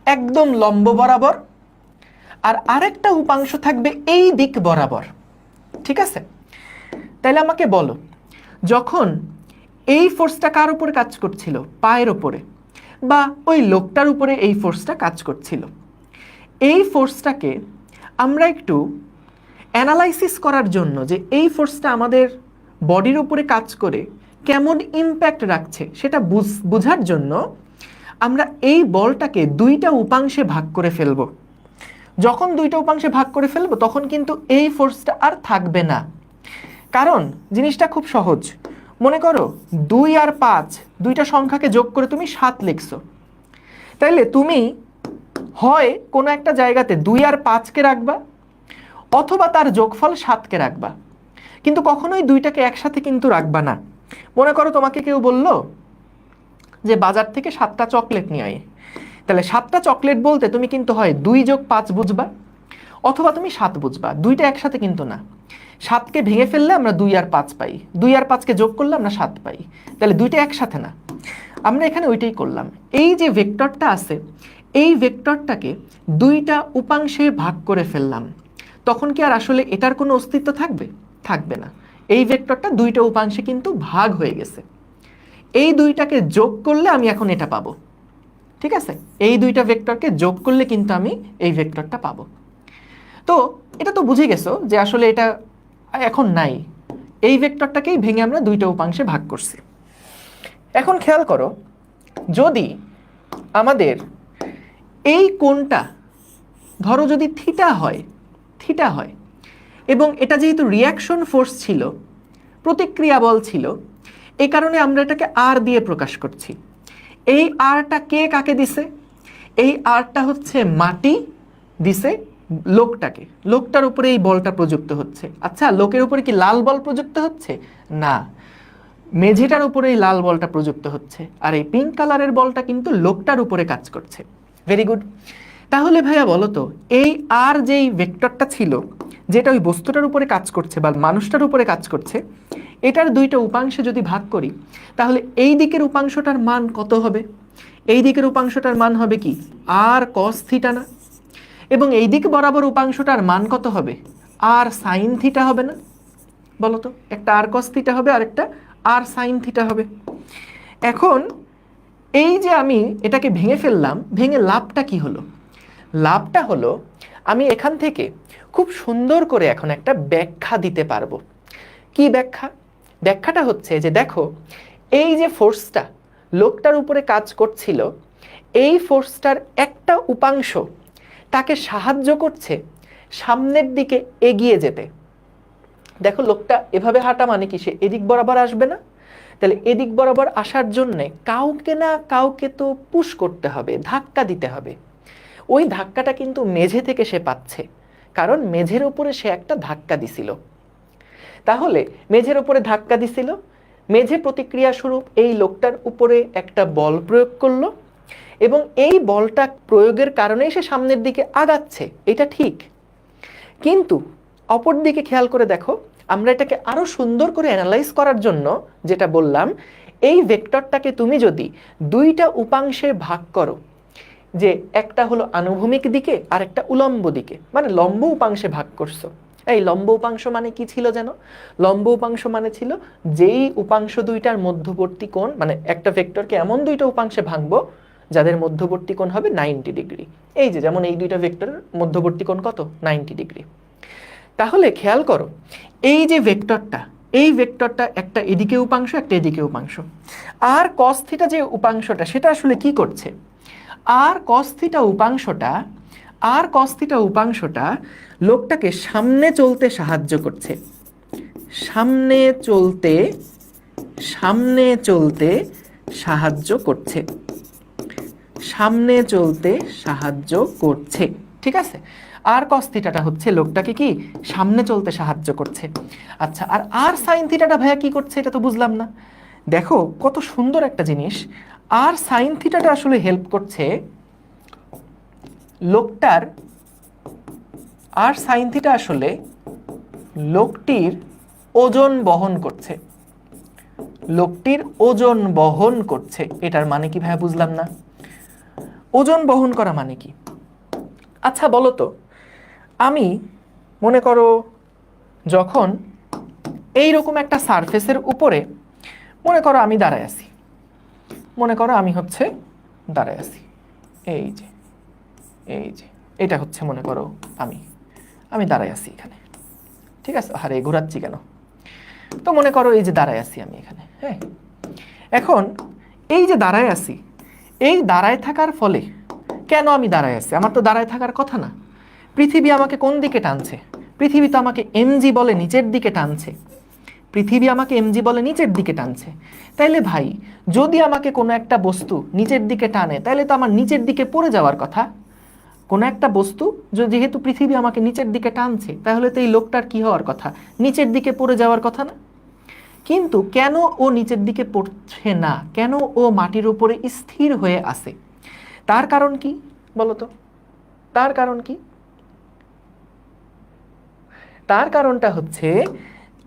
একদম লম্ব বরাবর, আর আরেকটা উপাংশ থাকবে এই দিক বরাবর। ঠিক আছে? তাইলে আমাকে বলো, যখন এই ফোর্সটা কার উপরে কাজ করছিল, পায়ের উপরে, বা ওই লোকটার উপরে এই ফোর্সটা কাজ করছিল, এই ফোর্সটাকে আমরা একটু অ্যানালাইসিস করার জন্য যে এই ফোর্সটা আমাদের বডির উপরে কাজ করে কেমন ইম্প্যাক্ট রাখছে সেটা বোঝার জন্য আমরা এই বলটাকে দুইটা উপাংশে ভাগ করে ফেলব। যখন দুইটা উপাংশে ভাগ করে ফেলব তখন কিন্তু এই ফোর্সটা আর থাকবে না। কারণ জিনিসটা খুব সহজ। মনে করো 2 আর 5 দুইটা সংখ্যাকে যোগ করে তুমি 7 লিখছো, তাইলে তুমি হয় কোনো একটা জায়গাতে 2 আর 5কে রাখবা অথবা তার যোগফল 7কে রাখবা, কিন্তু কখনোই দুইটাকে একসাথে কিন্তু রাখবা না। মনে করো তোমাকে কেউ বলল যে বাজার থেকে 7টা চকলেট নিয়ে আয়, তাহলে 7টা চকলেট বলতে তুমি কিন্তু হয় 2 যোগ 5 বুঝবা অথবা তুমি 7 বুঝবা, দুইটা একসাথে কিন্তু না। 7কে ভেঙে ফেললে আমরা 2 আর 5 পাই, 2 আর 5কে যোগ করলে আমরা 7 পাই, তাহলে দুইটা একসাথে না। আমরা এখানে ওইটাই করলাম। এই যে ভেক্টরটা আছে এই ভেক্টরটাকে দুইটা উপাংশে ভাগ করে ফেললাম, তখন কি আর আসলে এটার কোনো অস্তিত্ব থাকবে? থাকবে না। এই ভেক্টরটা দুইটা উপাংশে কিন্তু ভাগ হয়ে গেছে। এই দুইটাকে যোগ করলে আমি এখন এটা পাবো, ঠিক আছে? এই দুইটা ভেক্টরকে যোগ করলে কিন্তু আমি এই ভেক্টরটা পাবো। তো এটা তো বুঝে গেছো যে আসলে এটা এখন নাই, এই ভেক্টরটাকেই ভেঙে আমরা দুইটা উপাংশে ভাগ করছি। এখন খেয়াল করো, যদি আমাদের এই কোণটা ধরো যদি থিটা হয় এবং এটা যেহেতু রিয়াকশন ফোর্স ছিল, প্রতিক্রিয়া বল ছিল, এই কারণে আমরা এটাকে আর দিয়ে প্রকাশ করছি। এই আরটা কে কাকে দিছে? এই আরটা হচ্ছে মাটি দিছে লোকটাকে, লোকটার উপরে এই বলটা প্রযুক্ত হচ্ছে। আচ্ছা, লোকের উপরে কি লাল বল প্রযুক্ত হচ্ছে? না, মেঝেটার উপরে এই লাল বলটা প্রযুক্ত হচ্ছে, আর এই পিঙ্ক কালারের বলটা কিন্তু লোকটার উপরে কাজ করছে। Very good. তাহলে ভাইয়া বলো তো, এই আর যেই ভেক্টরটা ছিল যেটা ওই বস্তুটার উপরে কাজ করছে বা মানুষটার উপরে কাজ করছে, এটার দুইটা উপাংশে যদি ভাগ করি তাহলে এই দিকের উপাংশটার মান কত হবে? এই দিকের উপাংশটার মান হবে কি আর কস থিটা না? এবং এই দিক বরাবর উপাংশটার মান কত হবে? আর সাইন থিটা হবে না? বলো তো, একটা আর কস থিটা হবে আর একটা আর সাইন থিটা হবে। এখন এই যে আমি এটাকে ভেঙে ফেললাম, ভেঙে লাভটা কি হলো? লাভটা হলো আমি এখান থেকে খুব সুন্দর করে এখন একটা ব্যাখ্যা দিতে পারবো। কি ব্যাখ্যা? ব্যাখ্যাটা হচ্ছে যে দেখো, এই যে ফোর্সটা লোকটার উপরে কাজ করছিল, এই ফোর্সটার একটা উপাংশ তাকে সাহায্য করছে সামনের দিকে এগিয়ে যেতে। দেখো, লোকটা এভাবে হাঁটা মানে কি সে এদিক বরাবর আসবে না? তাহলে এদিক বরাবর আসার জন্যে কাউকে না কাউকে তো পুশ করতে হবে, ধাক্কা দিতে হবে। ওই ধাক্কাটা কিন্তু মেঝে থেকে সে পাচ্ছে, কারণ মেঝের উপরে সে একটা ধাক্কা দিছিল। তাহলে মেঝের উপরে ধাক্কা দিছিল, মেঝে প্রতিক্রিয়া স্বরূপ এই লোকটার উপরে একটা বল প্রয়োগ করলো এবং এই বলটা প্রয়োগের কারণেই সে সামনের দিকে আগাচ্ছে, এটা ঠিক। কিন্তু অপর দিকে খেয়াল করে দেখো, আমরা এটাকে আরো সুন্দর করে অ্যানালাইজ করার জন্য যেটা বললাম, এই ভেক্টরটাকে তুমি যদি দুইটা উপাংশে ভাগ করো, যে একটা হলো আনুভূমিক দিকে আর একটা উলম্ব দিকে, মানে লম্ব উপাংশে ভাগ করছো। এই লম্ব উপাংশ মানে কি ছিল জানো? লম্ব উপাংশ মানে ছিল যেই উপাংশ দুইটার মধ্যবর্তী কোণ, মানে একটা ভেক্টরকে এমন দুইটা উপাংশে ভাঙবো যাদের মধ্যবর্তী কোণ হবে 90 ডিগ্রি। এই যে যেমন এই দুইটা ভেক্টরের মধ্যবর্তী কোণ কত? 90 ডিগ্রি। তাহলে খেয়াল করো, এই যে ভেক্টরটা, এই ভেক্টরটা একটা এদিকে উপাংশ একটা এদিকে উপাংশ, আর cos থিটা যে উপাংশটা সেটা আসলে কি করছে? আর cos থিটা উপাংশটা লোকটাকে সামনে চলতে সাহায্য করছে, সামনে চলতে সাহায্য করছে, সামনে চলতে সাহায্য করছে, ঠিক আছে? আর cos থিটাটা হচ্ছে লোকটাকে কি সামনে চলতে সাহায্য করছে। আচ্ছা, আর sin থিটাটা ভাইয়া কি করছে? এটা তো বুঝলাম না। দেখো কত সুন্দর একটা জিনিস, আর sin থিটাটা আসলে হেল্প করছে লোকটার, আর sin থিটা আসলে লোকটির ওজন বহন করছে, লোকটির ওজন বহন করছে। এটার মানে কি ভাইয়া বুঝলাম না। ওজন বহন করা মানে কি? আচ্ছা বলো তো, আমি মনে করো যখন এইরকম একটা সারফেসের উপরে মনে করো আমি দাঁড়ায় আছি, মনে করো আমি হচ্ছে দাঁড়ায় আছি, এই যে এটা হচ্ছে মনে করো আমি দাঁড়ায় আছি এখানে, ঠিক আছে? আরে ঘোরাচ্ছি কেন? তো মনে করো এই যে দাঁড়ায় আছি আমি এখানে, হ্যাঁ। এখন এই যে দাঁড়ায় আছি, এই দাঁড়ায় থাকার ফলে কেন আমি দাঁড়ায় আছি? আমার তো দাঁড়ায় থাকার কথা না। পৃথিবী আমাকে কোন দিকে টানছে? পৃথিবী তো আমাকে এমজি বলে নিচের দিকে টানছে। পৃথিবী আমাকে এমজি বলে নিচের দিকে টানছে। তাইলে ভাই, যদি আমাকে কোনো একটা বস্তু নিচের দিকে টানে, তাহলে তো আমার নিচের দিকে পড়ে যাওয়ার কথা। কোনো একটা বস্তু যেহেতু পৃথিবী আমাকে নিচের দিকে টানছে, তাহলে তো এই লোকটার কি হওয়ার কথা? নিচের দিকে পড়ে যাওয়ার কথা না? কিন্তু কেন ও নিচের দিকে পড়ছে না? কেন ও মাটির উপরে স্থির হয়ে আছে? তার কারণ কি বলতো? তার কারণ কি? তার কারণটা হচ্ছে,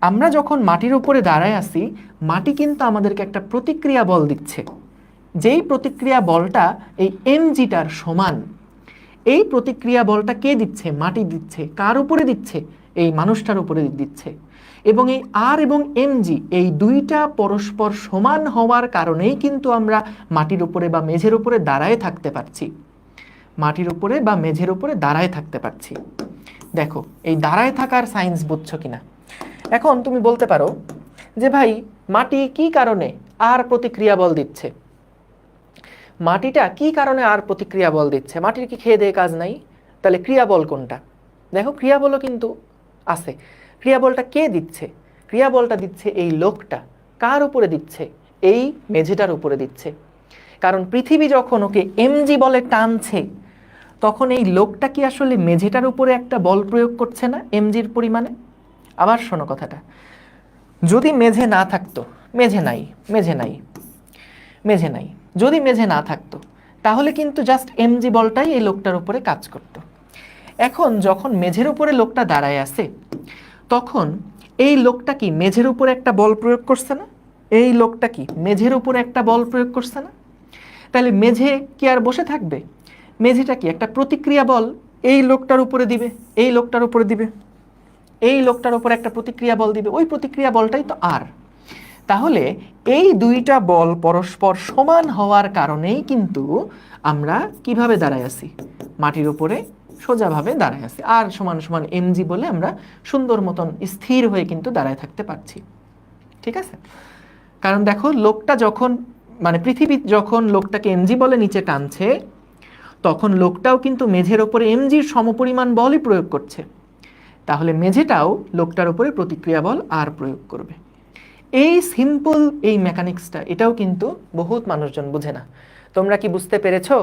আমরা যখন মাটির উপরে দাঁড়ায় আছি, মাটি কিন্তু আমাদেরকে একটা প্রতিক্রিয়া বল দিচ্ছে, যেই প্রতিক্রিয়া বলটা এই এমজিটার সমান। এই প্রতিক্রিয়া বলটা কে দিচ্ছে? মাটি দিচ্ছে। কার উপরে দিচ্ছে? এই মানুষটার উপরে দিচ্ছে। এবং এই আর এবং এমজি এই দুইটা পরস্পর সমান হওয়ার কারণেই কিন্তু আমরা মাটির উপরে বা মেঝের উপরে দাঁড়ায় থাকতে পারছি। মাটির উপরে বা মেঝের উপরে দাঁড়ায় থাকতে পারছি। দেখো, এই দাঁড়ায় থাকার সায়েন্স বুঝছো কিনা? এখন তুমি বলতে পারো যে ভাই, মাটি কি কারণে আর প্রতিক্রিয়া বল দিচ্ছে? মাটিটা কি কারণে আর প্রতিক্রিয়া বল দিচ্ছে? মাটির কি খেয়ে দেয়ে কাজ নাই? তাহলে ক্রিয়াবল কোনটা? দেখো, ক্রিয়াবলও কিন্তু আছে। ক্রিয়াবলটা কে দিচ্ছে? ক্রিয়াবলটা দিচ্ছে এই লোকটা। কার উপরে দিচ্ছে? এই মেঝেটার উপরে দিচ্ছে। কারণ পৃথিবী যখন ওকে এমজি বলে টানছে, তখন এই লোকটা কি আসলে মেঝেটার উপরে একটা বল প্রয়োগ করছে না এমজির পরিমাণে? আবার শোনো কথাটা, যদি মেঝে না থাকতো, মেঝে নাই, মেঝে নাই, মেঝে নাই, যদি মেঝে না থাকতো, তাহলে কিন্তু জাস্ট এমজি বলটাই এই লোকটার উপরে কাজ করত। এখন যখন মেঝের উপরে লোকটা দাঁড়ায় আছে, তখন এই লোকটা কি মেঝের উপরে একটা বল প্রয়োগ করছে না? এই লোকটা কি মেঝের উপরে একটা বল প্রয়োগ করছে না? তাহলে মেঝে কি আর বসে থাকবে? মেঝেটা কি একটা প্রতিক্রিয়া বল এই লোকটার উপরে দিবে, এই লোকটার উপরে দিবে, এই লোকটার উপরে একটা প্রতিক্রিয়া বল দিবে। ওই প্রতিক্রিয়া বলটাই তো আর। তাহলে এই দুইটা বল পরস্পর সমান হওয়ার কারণেই কিন্তু আমরা কিভাবে দাঁড়ায় আছি? মাটির উপরে সোজাভাবে দাঁড়ায় আছি। আর সমান সমান এমজি বলে আমরা সুন্দর মতন স্থির হয়ে কিন্তু দাঁড়ায় থাকতে পারছি। ঠিক আছে? কারণ দেখো, লোকটা যখন পৃথিবী যখন লোকটাকে এমজি বলে নিচে টানছে, তখন লোকটাও কিন্তু মেঝের ওপরে এমজির সমপরিমাণ বলই প্রয়োগ করছে। তাহলে মেঝেটাও লোকটার উপরে প্রতিক্রিয়া বল আর প্রয়োগ করবে। এই সিম্পল এই মেকানিক্সটা, এটাও কিন্তু বহুত মানুষজন বুঝে না। তোমরা কি বুঝতে পেরেছো?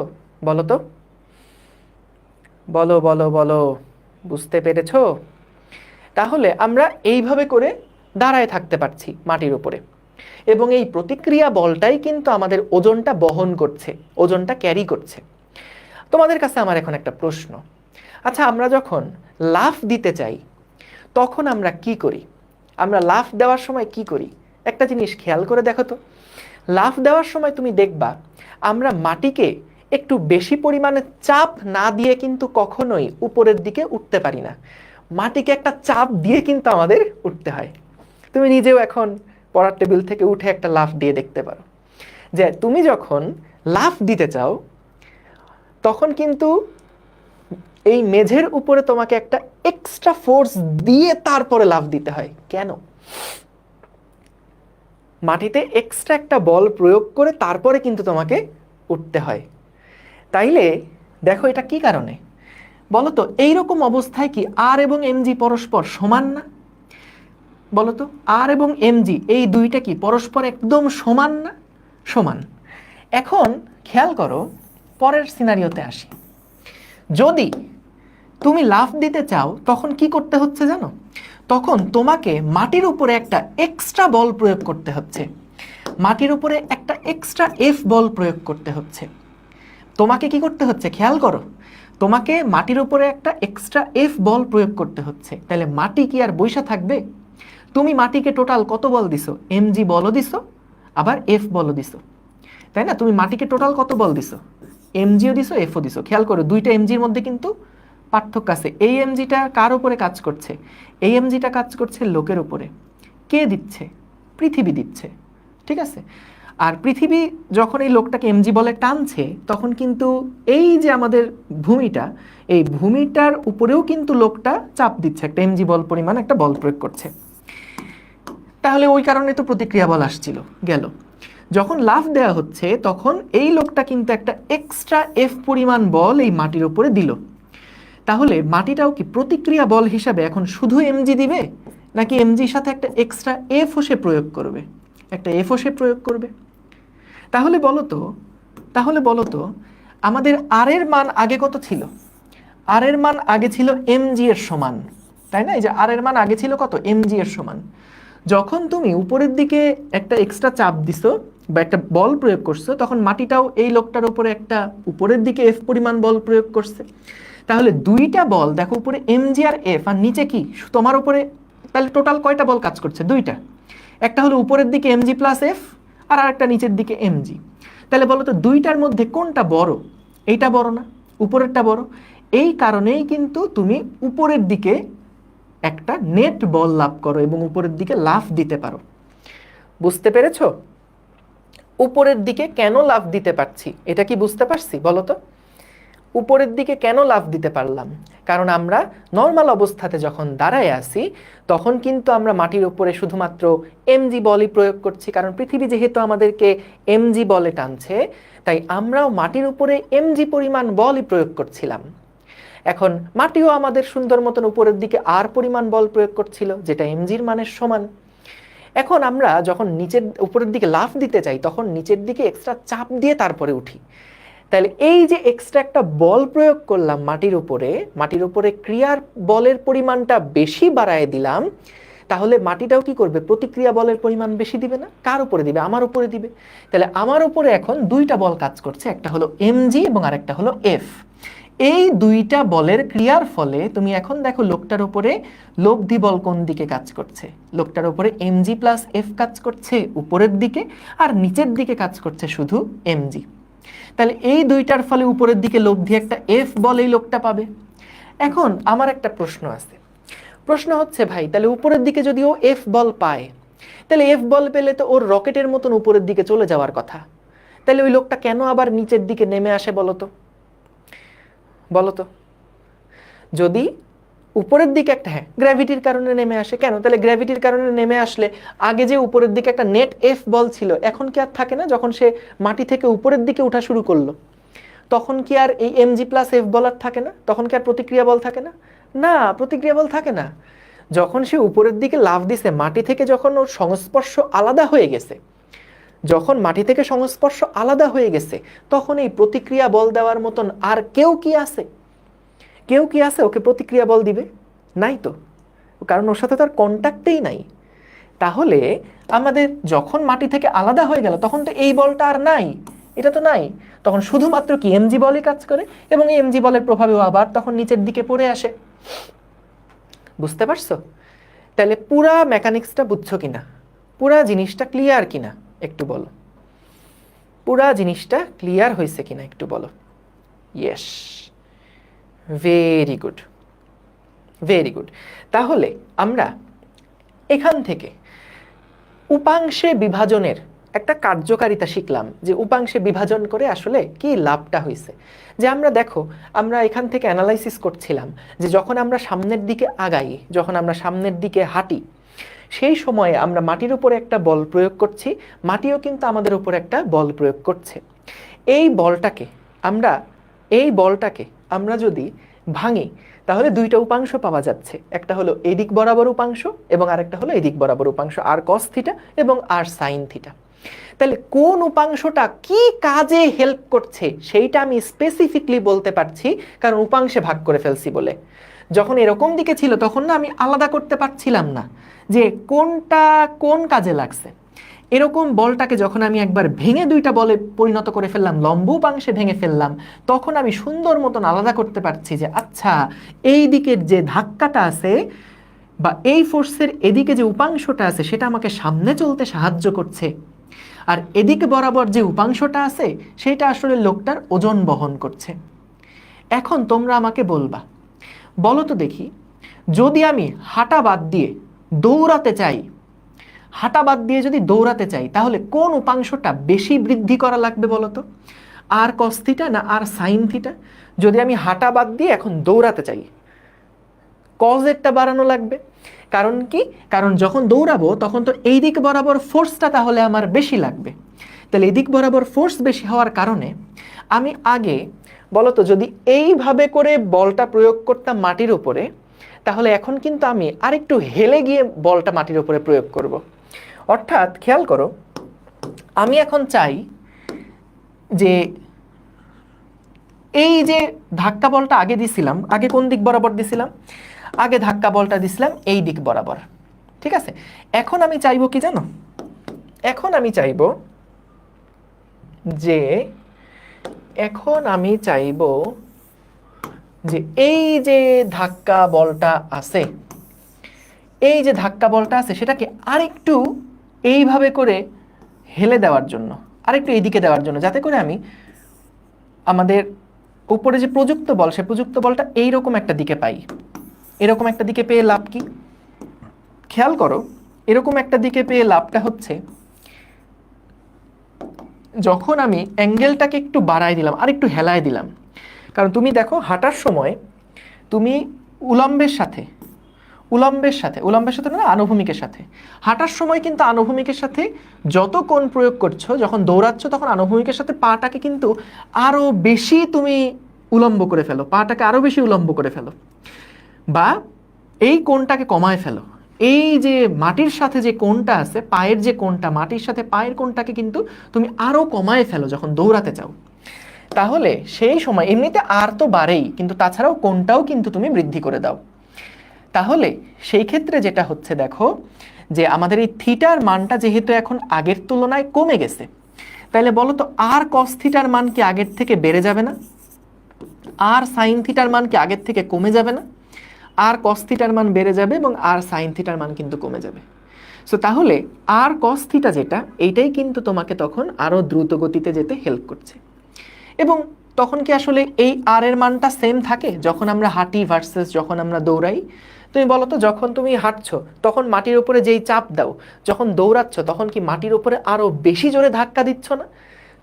বলো তো, বলো বলো বলো, বুঝতে পেরেছো? তাহলে আমরা এইভাবে করে দাঁড়ায় থাকতে পারছি মাটির উপরে, এবং এই প্রতিক্রিয়া বলটাই কিন্তু আমাদের ওজনটা বহন করছে, ওজনটা ক্যারি করছে। তোমাদের কাছে আমার এখন একটা প্রশ্ন, আচ্ছা, আমরা যখন লাফ দিতে চাই, তখন আমরা কি করি? আমরা লাফ দেওয়ার সময় কি করি? একটা জিনিস খেয়াল করে দেখো তো, লাফ দেওয়ার সময় তুমি দেখবা আমরা মাটিকে একটু বেশি পরিমাণে চাপ না দিয়ে কিন্তু কখনোই উপরের দিকে উঠতে পারি না। মাটিকে একটা চাপ দিয়ে কিন্তু আমাদের উঠতে হয়। তুমি নিজেও এখন পড়ার টেবিল থেকে উঠে একটা লাফ দিয়ে দেখতে পারো, যে তুমি যখন লাফ দিতে চাও, তখন কিন্তু এই মেঝের উপরে তোমাকে একটা এক্সট্রা ফোর্স দিয়ে তারপরে লাফ দিতে হয়। কেন? মাটিতে এক্সট্রা একটা বল প্রয়োগ করে তারপরে কিন্তু তোমাকে উঠতে হয়। তাইলে দেখো, এটা কি কারণে বলো তো? এইরকম অবস্থায় কি আর এবং এমজি পরস্পর সমান না? বলো তো, আর এবং এমজি এই দুইটা কি পরস্পর একদম সমান না? সমান। এখন খেয়াল করো, পরের সিনারিওতে আসি। যদি তুমি লাফ দিতে চাও, তখন কি করতে হচ্ছে জানো? তখন তোমাকে মাটির উপরে একটা এক্সট্রা বল প্রয়োগ করতে হচ্ছে। মাটির উপরে একটা এক্সট্রা এফ বল প্রয়োগ করতে হচ্ছে। তোমাকে কি করতে হচ্ছে খেয়াল করো, তোমাকে মাটির উপরে একটা এক্সট্রা এফ বল প্রয়োগ করতে হচ্ছে। তাহলে মাটি কি আর বৈশা থাকবে? তুমি মাটিকে টোটাল কত বল দিছো? এমজি বলও দিছো, আবার এফ বলও দিছো, তাই না? তুমি মাটিকে টোটাল কত বল দিছো? এমজিও দিছো, এফও দিছো। খেয়াল করো, দুইটা এমজির মধ্যে কিন্তু পার্থক্য আছে। এই এমজিটা কার উপরে কাজ করছে? এই এমজিটা কাজ করছে লোকের উপরে, কে দিচ্ছে? পৃথিবী দিচ্ছে, ঠিক আছে। আর পৃথিবী যখন এই লোকটাকে এমজি বলে টানছে, তখন কিন্তু এই যে আমাদের ভূমিটা, এই ভূমিটার উপরেও কিন্তু লোকটা চাপ দিচ্ছে, একটা এমজি বল পরিমাণ একটা বল প্রয়োগ করছে। তাহলে ওই কারণে তো প্রতিক্রিয়া বল আসছিল, গেল। যখন লাফ দেওয়া হচ্ছে তখন এই লোকটা কিন্তু একটা এক্সট্রা এফ পরিমাণ বল এই মাটির উপরে দিল। তাহলে মাটিটাও কি প্রতিক্রিয়া বল হিসাবে এখন শুধু এমজি দিবে, নাকি এমজির সাথে একটা এক্সট্রা এফ ও সে প্রয়োগ করবে? একটা এফ ও সে প্রয়োগ করবে। তাহলে বলো তো আমাদের আর এর মান আগে কত ছিল? আর এর মান আগে ছিল এমজি এর সমান, তাই না? এই যে আর এর মান আগে ছিল কত? এমজি এর সমান। যখন তুমি উপরের দিকে একটা এক্সট্রা চাপ দিছো বা একটা বল প্রয়োগ করছো, তখন মাটিটাও এই লোকটার উপরে একটা উপরের দিকে এফ পরিমাণ বল প্রয়োগ করছে। তাহলে দুইটা বল দেখো, উপরে এমজি আর এফ, আর নিচে কি তোমার উপরে, তাহলে টোটাল কয়টা বল কাজ করছে? দুইটা। একটা হলো উপরের দিকে এমজি প্লাস এফ, আর আরেকটা নিচের দিকে এমজি। তাহলে বলো তো দুইটার মধ্যে কোনটা বড়? এইটা বড় না? উপরেরটা বড়। এই কারণেই কিন্তু তুমি উপরের দিকে একটা নেট বল লাভ করো এবং উপরের দিকে লাফ দিতে পারো। বুঝতে পেরেছো? উপরের দিকে কেন লাফ দিতে পারছি, এটা কি বুঝতে পারছি বলো তো? উপরের দিকে কেন লাফ দিতে পারলাম? কারণ আমরা নর্মাল অবস্থাতে যখন দাঁড়ায় আছি, তখন কিন্তু আমরা মাটির উপরে শুধুমাত্র এমজি বলই প্রয়োগ করছি। কারণ পৃথিবী যেহেতু আমাদেরকে এমজি বলে টানছে, তাই আমরাও মাটির উপরে এমজি পরিমাণ বলই প্রয়োগ করছিলাম। এখন মাটিও আমাদের সুন্দর মতন উপরের দিকে আর পরিমাণ বল প্রয়োগ করছিল, যেটা এমজির মানের সমান। এখন আমরা যখন উপরের দিকে লাফ দিতে চাই, তখন নিচের দিকে এক্সট্রা চাপ দিয়ে তারপরে উঠি। তাহলে এই যে এক্সট্রা একটা বল প্রয়োগ করলাম মাটির উপরে ক্রিয়ার বলের পরিমাণটা বেশি বাড়ায় দিলাম, তাহলে মাটিটাও কি করবে? প্রতিক্রিয়া বলের পরিমাণ বেশি দিবে না? কার উপরে দিবে? আমার উপরে দিবে। তাহলে আমার উপরে এখন দুইটা বল কাজ করছে, একটা হলো এমজি এবং আরেকটা হলো এফ। এই দুইটা বলের ক্রিয়ার ফলে তুমি এখন দেখো লোকটার উপরে লব্ধি বল কোন দিকে কাজ করছে? লোকটার উপরে এমজি প্লাস এফ কাজ করছে উপরের দিকে, আর নিচের দিকে কাজ করছে শুধু এমজি। তাহলে এই দুইটার ফলে উপরের দিকে লব্ধি একটা এফ বল এই লোকটা পাবে। এখন আমার একটা প্রশ্ন আছে। প্রশ্ন হচ্ছে, ভাই তাহলে উপরের দিকে যদি ও এফ বল পায়, তাহলে এফ বল পেলে তো ওর রকেটের মতন উপরের দিকে চলে যাওয়ার কথা। তাহলে ওই লোকটা কেন আবার নিচের দিকে নেমে আসে বলো তো? যদি উপরের দিকে একটা, হ্যাঁ, গ্র্যাভিটির কারণে নেমে আসে। কেন? তাহলে গ্র্যাভিটির কারণে নেমে আসলে আগে যে উপরের দিকে একটা নেট এফ বল ছিল, এখন কি আর থাকে না? যখন সে মাটি থেকে উপরের দিকে ওঠা শুরু করলো, তখন কি আর এই এমজি প্লাস এফ বল আর থাকে না? তখন কি আর প্রতিক্রিয়া বল থাকে না? না, প্রতিক্রিয়া বল থাকে না। যখন সে উপরের দিকে লাফ দিছে, মাটি থেকে যখন ওর সংস্পর্শ আলাদা হয়ে গেছে, তখন এই প্রতিক্রিয়া বল দেওয়ার মতন আর কেউ কি আছে ওকে প্রতিক্রিয়া বল দিবে? নাই তো, কারণ ওর সাথে তার কন্ট্যাক্টেই নাই। তাহলে আমাদের যখন মাটি থেকে আলাদা হয়ে গেল, তখন তো এই বলটা আর নাই, এটা তো নাই। তখন শুধুমাত্র কি এমজি বলই কাজ করে, এবং এই এমজি বলের প্রভাবেও আবার তখন নিচের দিকে পড়ে আসে। বুঝতে পারছো? তাহলে পুরা মেকানিক্সটা বুঝছো কিনা? পুরা জিনিসটা ক্লিয়ার কিনা একটু বলো। পুরা জিনিসটা ক্লিয়ার হয়েছে কিনা একটু বলো। Yes, very good, very good. তাহলে আমরা এখান থেকে উপাংশে বিভাজনের একটা কার্যকারিতা শিখলাম, যে উপাংশে বিভাজন করে আসলে কি লাভটা হয়েছে। যে আমরা এখান থেকে অ্যানালাইসিস করছিলাম যে যখন আমরা সামনের দিকে আগাই, যখন আমরা সামনের দিকে হাঁটি, সেই সময়ে আমরা মাটির উপরে একটা বল প্রয়োগ করছি, মাটিও কিন্তু আমাদের উপর একটা বল প্রয়োগ করছে। এই বলটাকে আমরা যদি ভাঙি, তাহলে দুইটা উপাংশ পাওয়া যাচ্ছে। একটা হলো এদিক বরাবর উপাংশ এবং আরেকটা হলো এদিক বরাবর উপাংশ, আর কস থিটা এবং আর সাইন থিটা। তাহলে কোন উপাংশটা কি কাজে হেল্প করছে সেইটা আমি স্পেসিফিকলি বলতে পারছি, কারণ উপাংশে ভাগ করে ফেলছি বলে। যখন এরকম দিকে ছিল তখন না আমি আলাদা করতে পারছিলাম না যে কোনটা কোন কাজে লাগছে। এরকম বলটাকে যখন আমি একবার ভেঙে দুইটা বলে পরিণত করে ফেললাম, লম্ব উপাংশে ভেঙে ফেললাম, তখন আমি সুন্দর মতন আলাদা করতে পারছি যে আচ্ছা, এই দিকের যে ধাক্কাটা আছে বা এই ফোর্সের এদিকে যে উপাংশটা আছে সেটা আমাকে সামনে চলতে সাহায্য করছে, আর এদিকে বরাবর যে উপাংশটা আছে সেটা আসলে লোকটার ওজন বহন করছে। এখন তোমরা আমাকে বলো তো দেখি, যদি আমি হাঁটা বাদ দিয়ে দৌড়াতে চাই, হাঁটা বাদ দিয়ে যদি দৌড়াতে চাই তাহলে কোন উপাংশটা বেশি বৃদ্ধি করা লাগবে বলো তো? আর কস থিটা না আর সাইন থিটা? যদি আমি হাঁটা বাদ দিয়ে এখন দৌড়াতে চাই, কজেরটা বাড়ানো লাগবে। কারণ কি? কারণ যখন দৌড়াবো তখন তো এই দিক বরাবর ফোর্সটা তাহলে আমার বেশি লাগবে। তাহলে এই দিক বরাবর ফোর্স বেশি হওয়ার কারণে আমি আগে বলতো যদি এইভাবে করে বলটা প্রয়োগ করতাম মাটির উপরে, তাহলে এখন কিন্তু আমি আরেকটু হেলে গিয়ে বলটা মাটির উপরে প্রয়োগ করব। অর্থাৎ খেয়াল করো, আমি এখন চাই যে এই যে ধাক্কা বলটা আগে দিছিলাম, আগে কোন দিক বরাবর দিছিলাম? আগে ধাক্কা বলটা দিছিলাম এই দিক বরাবর, ঠিক আছে? এখন আমি চাইবো কি জানো? এখন আমি চাইবো যে এই যে ধাক্কা বলটা আছে, এই যে ধাক্কা বলটা আছে সেটাকে আরেকটু এইভাবে করে হেলে দেওয়ার জন্য, আরেকটু এইদিকে দেওয়ার জন্য, যাতে করে আমি আমাদের উপরে যে প্রযুক্ত বল, সে প্রযুক্ত বলটা এইরকম একটা দিকে পাই। এরকম একটা দিকে পেয়ে লাভ কি? খেয়াল করো, এরকম একটা দিকে পেয়ে লাভটা হচ্ছে যখন আমি অ্যাঙ্গেলটাকে একটু বাড়াই দিলাম আর একটু হেলায় দিলাম। কারণ তুমি দেখো হাঁটার সময় তুমি উলম্বের সাথে না, আনুভূমিকের সাথে হাঁটার সময় কিন্তু আনুভূমিকের সাথে যত কোণ প্রয়োগ করছো, যখন দৌড়াচ্ছ তখন আনুভূমিকের সাথে পাটাকে কিন্তু আরো বেশি তুমি উলম্ব করে ফেলো, পাটাকে আরো বেশি উলম্ব করে ফেলো, বা এই কোণটাকে কমায় ফেলো। এই যে মাটির সাথে যে কোণটা আছে, পায়ের যে কোণটা, মাটির সাথে পায়ের কোণটাকে কিন্তু তুমি আরো কমায় ফেলো যখন দৌড়াতে চাও। তাহলে সেই সময় এমনিতে আর তো বাড়েই, কিন্তু তাছাড়াও কোণটাও কিন্তু তুমি বৃদ্ধি করে দাও। তাহলে সেই ক্ষেত্রে যেটা হচ্ছে দেখো, যে আমাদের এই থিটার মানটা যেহেতু এখন আগের তুলনায় কমে গেছে, তাহলে বলো তো আর কস থিটার মান কি আগের থেকে বেড়ে যাবে না? আর সাইন থিটার মান কি আগের থেকে কমে যাবে না? আর কস থিটার মান বেড়ে যাবে এবং আর সাইন থিটার মান কিন্তু কমে যাবে। সো তাহলে আর কস থিটা যেটা, এইটাই কিন্তু তোমাকে তখন আরো দ্রুত গতিতে যেতে হেল্প করছে। এবং তখন কি আসলে এই আর এর মানটা সেম থাকে যখন আমরা হাঁটি ভার্সেস যখন আমরা দৌড়াই? তুমি বলো তো, যখন তুমি হাঁটছো তখন মাটির উপরে যেই চাপ দাও, যখন দৌড়াচ্ছ তখন কি মাটির উপরে আরো বেশি জোরে ধাক্কা দিচ্ছ না?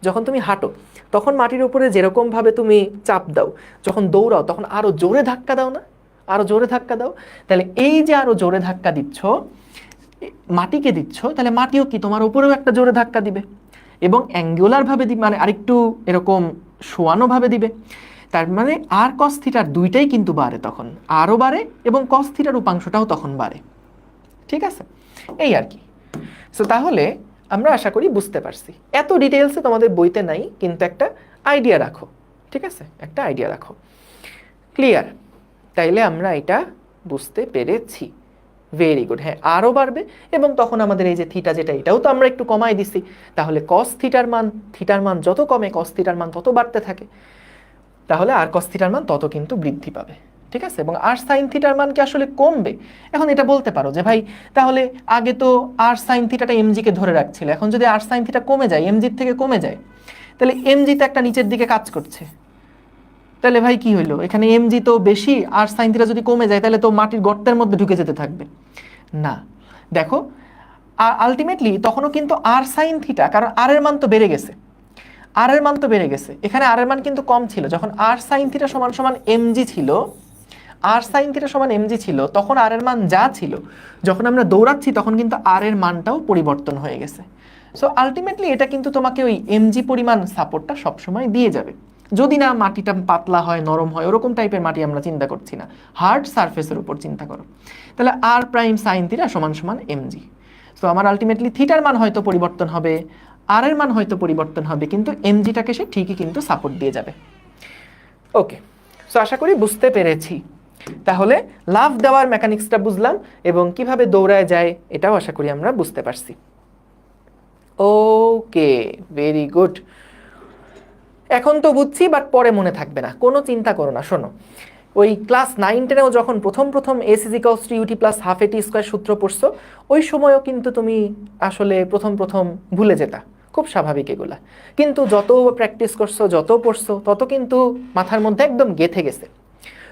যখন তুমি হাঁটো তখন মাটির উপরে যেরকম ভাবে তুমি চাপ দাও, যখন দৌড়াও তখন আরো জোরে ধাক্কা দাও না? আরো জোরে ধাক্কা দাও। তাহলে এই যে আরো জোরে ধাক্কা দিচ্ছ, মাটিকে দিচ্ছ, তাহলে মাটিও কি তোমার উপরেও একটা জোরে ধাক্কা দিবে, এবং অ্যাঙ্গুলার ভাবে দিবে, মানে আরেকটু এরকম শোয়ানো ভাবে দিবে। তার মানে আর কস থিটার দুইটাই কিন্তু বাড়ে, তখন আরও বাড়ে এবং কস থিটার উপাংশটাও তখন বাড়ে। ঠিক আছে, এই আর কি। সো তাহলে আমরা আশা করি বুঝতে পারছি। এত ডিটেলসে তোমাদের বইতে নাই, কিন্তু একটা আইডিয়া রাখো, ঠিক আছে? একটা আইডিয়া রাখো। ক্লিয়ার? তাইলে আমরা এটা বুঝতে পেরেছি। Very good. হ্যাঁ, আরও বাড়বে, এবং তখন আমাদের এই যে থিটা যেটা, এটাও তো আমরা একটু কমাই দিছি। তাহলে কস থিটার মান যত কমে কস থিটার মান তত বাড়তে থাকে, তাহলে আর কস থিটার মান তত কিন্তু বৃদ্ধি পাবে। ঠিক আছে? এবং আর সাইন থিটার মান কি আসলে কমবে? এখন এটা বলতে পারো যে ভাই, তাহলে আগে তো আর সাইন থিটাটা এমজিকে ধরে রাখছিল, এখন যদি আর সাইন থিটা কমে যায়, এমজির থেকে কমে যায়, তাহলে এমজি তো একটা নিচের দিকে কাজ করছে। তাহলে ভাই কি হইলো এখানে? এমজি তো বেশি, আর সাইন থিটা যদি কমে যায় তাহলে তো মাটির গর্তের মধ্যে ঢুকে যেতে থাকবে না। দেখো, আলটিমেটলি তখনও কিন্তু আর সাইন থিটা, কারণ আর এর মান তো বেড়ে গেছে, আর এর মান তো বেড়ে গেছে, এখানে আর এর মান কিন্তু কম ছিল। যখন আর সাইন থিটা সমান সমান এমজি ছিল, আর সাইন থিটা সমান এমজি ছিল, তখন আর এর মান যা ছিল, যখন আমরা দৌড়াচ্ছি তখন কিন্তু আর এর মানটাও পরিবর্তন হয়ে গেছে। সো আলটিমেটলি এটা কিন্তু তোমাকে ওই এমজি পরিমাণ সাপোর্টটা সবসময় দিয়ে যাবে, যদি না মাটিটা পাতলা হয়, নরম হয়, ওরকম টাইপের মাটি আমরা চিন্তা করছি না, হার্ড সারফেসের উপর চিন্তা করো। তাহলে আর প্রাইম সাইন থিটা সমান সমান এমজি। সো আমার আলটিমেটলি থিটার মান হয়তো পরিবর্তন হবে, আর এর মান হয়তো পরিবর্তন হবে, কিন্তু এমজিটাকে সে ঠিকই কিন্তু সাপোর্ট দিয়ে যাবে। ওকে, সো আশা করি বুঝতে পেরেছি। তাহলে লাফ দেওয়ার মেকানিক্সটা বুঝলাম, এবং কিভাবে দৌড়ায় যায় এটাও আশা করি আমরা বুঝতে পারছি। ওকে, ভেরি গুড। এখন তো বুঝছি, বাট পরে মনে থাকবে না, কোনো চিন্তা করো না। শোনো, ওই ক্লাস 9-10-এও যখন প্রথম S is equals to U T plus half A T square সূত্র পড়ছো, ওই সময়ও কিন্তু তুমি আসলে প্রথম ভুলে যেতা, খুব স্বাভাবিক এগুলা। কিন্তু যত প্র্যাকটিস করছো, যত পড়ছো, তত কিন্তু মাথার মধ্যে একদম গেঁথে গেছে।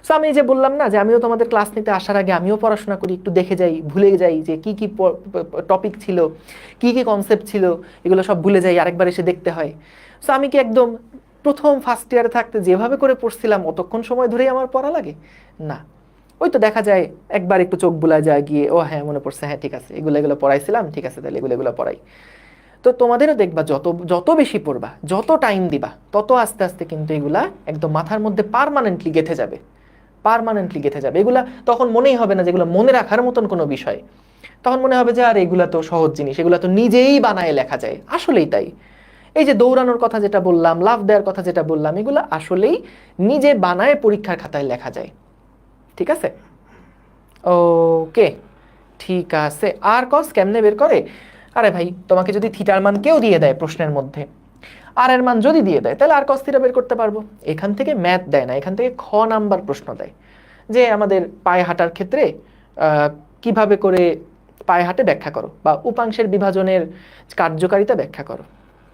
সো আমি যে বললাম না যে আমিও তোমাদের ক্লাস নিতে আসার আগে আমিও পড়াশোনা করি, একটু দেখে যাই, ভুলে যাই যে কি কি টপিক ছিল, কি কি কনসেপ্ট ছিল, এগুলো সব ভুলে যাই, আরেকবার এসে দেখতে হয়। সো আমি কি একদম প্রথম ফার্স্ট ইয়ারে থাকতে যেভাবে করে পড়ছিলাম অতক্ষণ সময় ধরেই আমার পড়া লাগে? না, ওই তো দেখা যায় একবার একটু চোখ বুলায় যায় গিয়ে, ও হ্যাঁ মনে পড়ছে, হ্যাঁ ঠিক আছে এগুলো এগুলো পড়াইছিলাম, ঠিক আছে তাহলে এগুলো এগুলো পড়াই। তো তোমাদেরও দেখবা যত যত বেশি পড়বা, যত টাইম দিবা, তত আস্তে আস্তে কিন্তু এগুলা একদম মাথার মধ্যে পার্মানেন্টলি গেঁথে যাবে, পার্মানেন্টলি গেঁথে যাবে। এগুলা তখন মনেই হবে না যেগুলো মনে রাখার মতন কোনো বিষয়, তখন মনে হবে যে আর এগুলা তো সহজ জিনিস, এগুলা তো নিজেই বানায় লেখা যায়। আসলেই তাই। এই যে দৌড়ানোর কথা যেটা বললাম, লাফ দেওয়ার কথা যেটা বললাম, এগুলো আসলেই নিজে বানায় পরীক্ষার খাতায় লেখা যায়। ঠিক আছে, ওকে, ঠিক আছে। আর কস কেমনে বের করে? আরে ভাই, তোমাকে যদি থিটার মান কেউ দিয়ে দেয় প্রশ্নের মধ্যে, আর এর মান যদি দিয়ে দেয়, তাহলে আর কস থিটা বের করতে পারবো। এখান থেকে ম্যাথ দেয় না, এখান থেকে খ নাম্বার প্রশ্ন দেয় যে আমাদের পায়ে হাঁটার ক্ষেত্রে কিভাবে করে পায়ে হাঁটে ব্যাখ্যা করো, বা উপাংশের বিভাজনের কার্যকারিতা ব্যাখ্যা করো।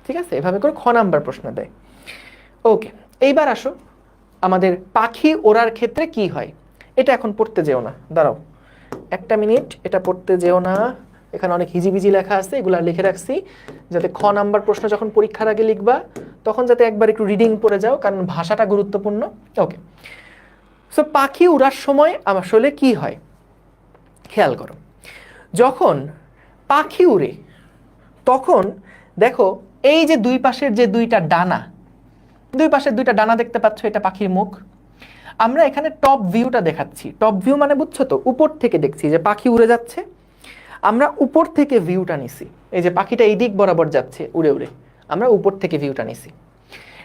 ঠিক আছে, এভাবে করে খ নাম্বার প্রশ্ন দেয়। ওকে, এইবার আসো আমাদের পাখি ওড়ার ক্ষেত্রে কি হয়। এটা এখন পড়তে যেও না, দাঁড়াও একটা মিনিট, এটা পড়তে যেও না। এখানে অনেক হিজিবিজি লেখা আছে, এগুলা লিখে রাখছি যাতে খ নাম্বার প্রশ্ন যখন পরীক্ষার আগে লিখবা তখন যাতে একবার একটু রিডিং পড়ে যাও, কারণ ভাষাটা গুরুত্বপূর্ণ। ওকে, সো পাখি উড়ার সময় আসলে কি হয় খেয়াল করো। যখন পাখি উড়ে তখন দেখো এই যে দুই পাশের যে দুইটা ডানা, দুই পাশের দুইটা ডানা দেখতে পাচ্ছ, এটা পাখির মুখ। আমরা এখানে টপ ভিউটা দেখাচ্ছি। টপ ভিউ মানে বুঝছো তো, উপর থেকে দেখছি যে পাখি উড়ে যাচ্ছে, আমরা উপর থেকে ভিউটা নিছি। এই যে পাখিটা এই দিক বরাবর যাচ্ছে উড়ে উড়ে, আমরা উপর থেকে ভিউটা নিছি।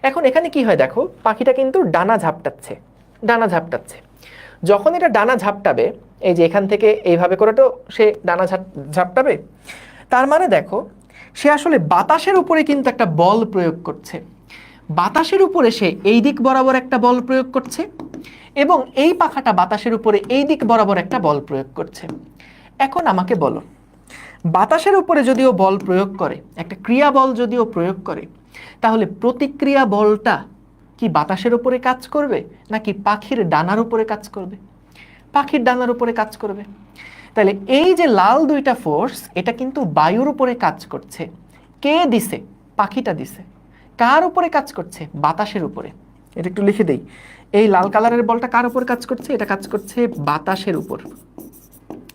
এখন এখানে কি হয় দেখো, পাখিটা কিন্তু ডানা ঝাপটাচ্ছে, ডানা ঝাপটাচ্ছে। যখন এটা ডানা ঝাপটাবে, এই যে এখান থেকে এইভাবে করে তো সে ডানা ঝাপটাবে, তার মানে দেখো সে আসলে বাতাসের উপরে কিন্তু একটা বল প্রয়োগ করছে। বাতাসের উপরে সে এই দিক বরাবর একটা বল প্রয়োগ করছে, এবং এই পাখাটা বাতাসের উপরে এই দিক বরাবর একটা বল প্রয়োগ করছে। এখন আমাকে বলো, বাতাসের উপরে যদিও বল প্রয়োগ করে, একটা ক্রিয়া বল যদিও প্রয়োগ করে, তাহলে প্রতিক্রিয়া বলটা কি বাতাসের উপরে কাজ করবে নাকি পাখির ডানার উপরে কাজ করবে? পাখির ডানার উপরে কাজ করবে। তাহলে এই যে লাল দুইটা ফোর্স, এটা কিন্তু বায়ুর উপরে কাজ করছে। কে দিছে? পাখিটা দিছে। কার উপরে কাজ করছে? বাতাসের উপরে। এটা একটু লিখে দেই, এই লাল কালারের বলটা কার উপর কাজ করছে? এটা কাজ করছে বাতাসের উপর।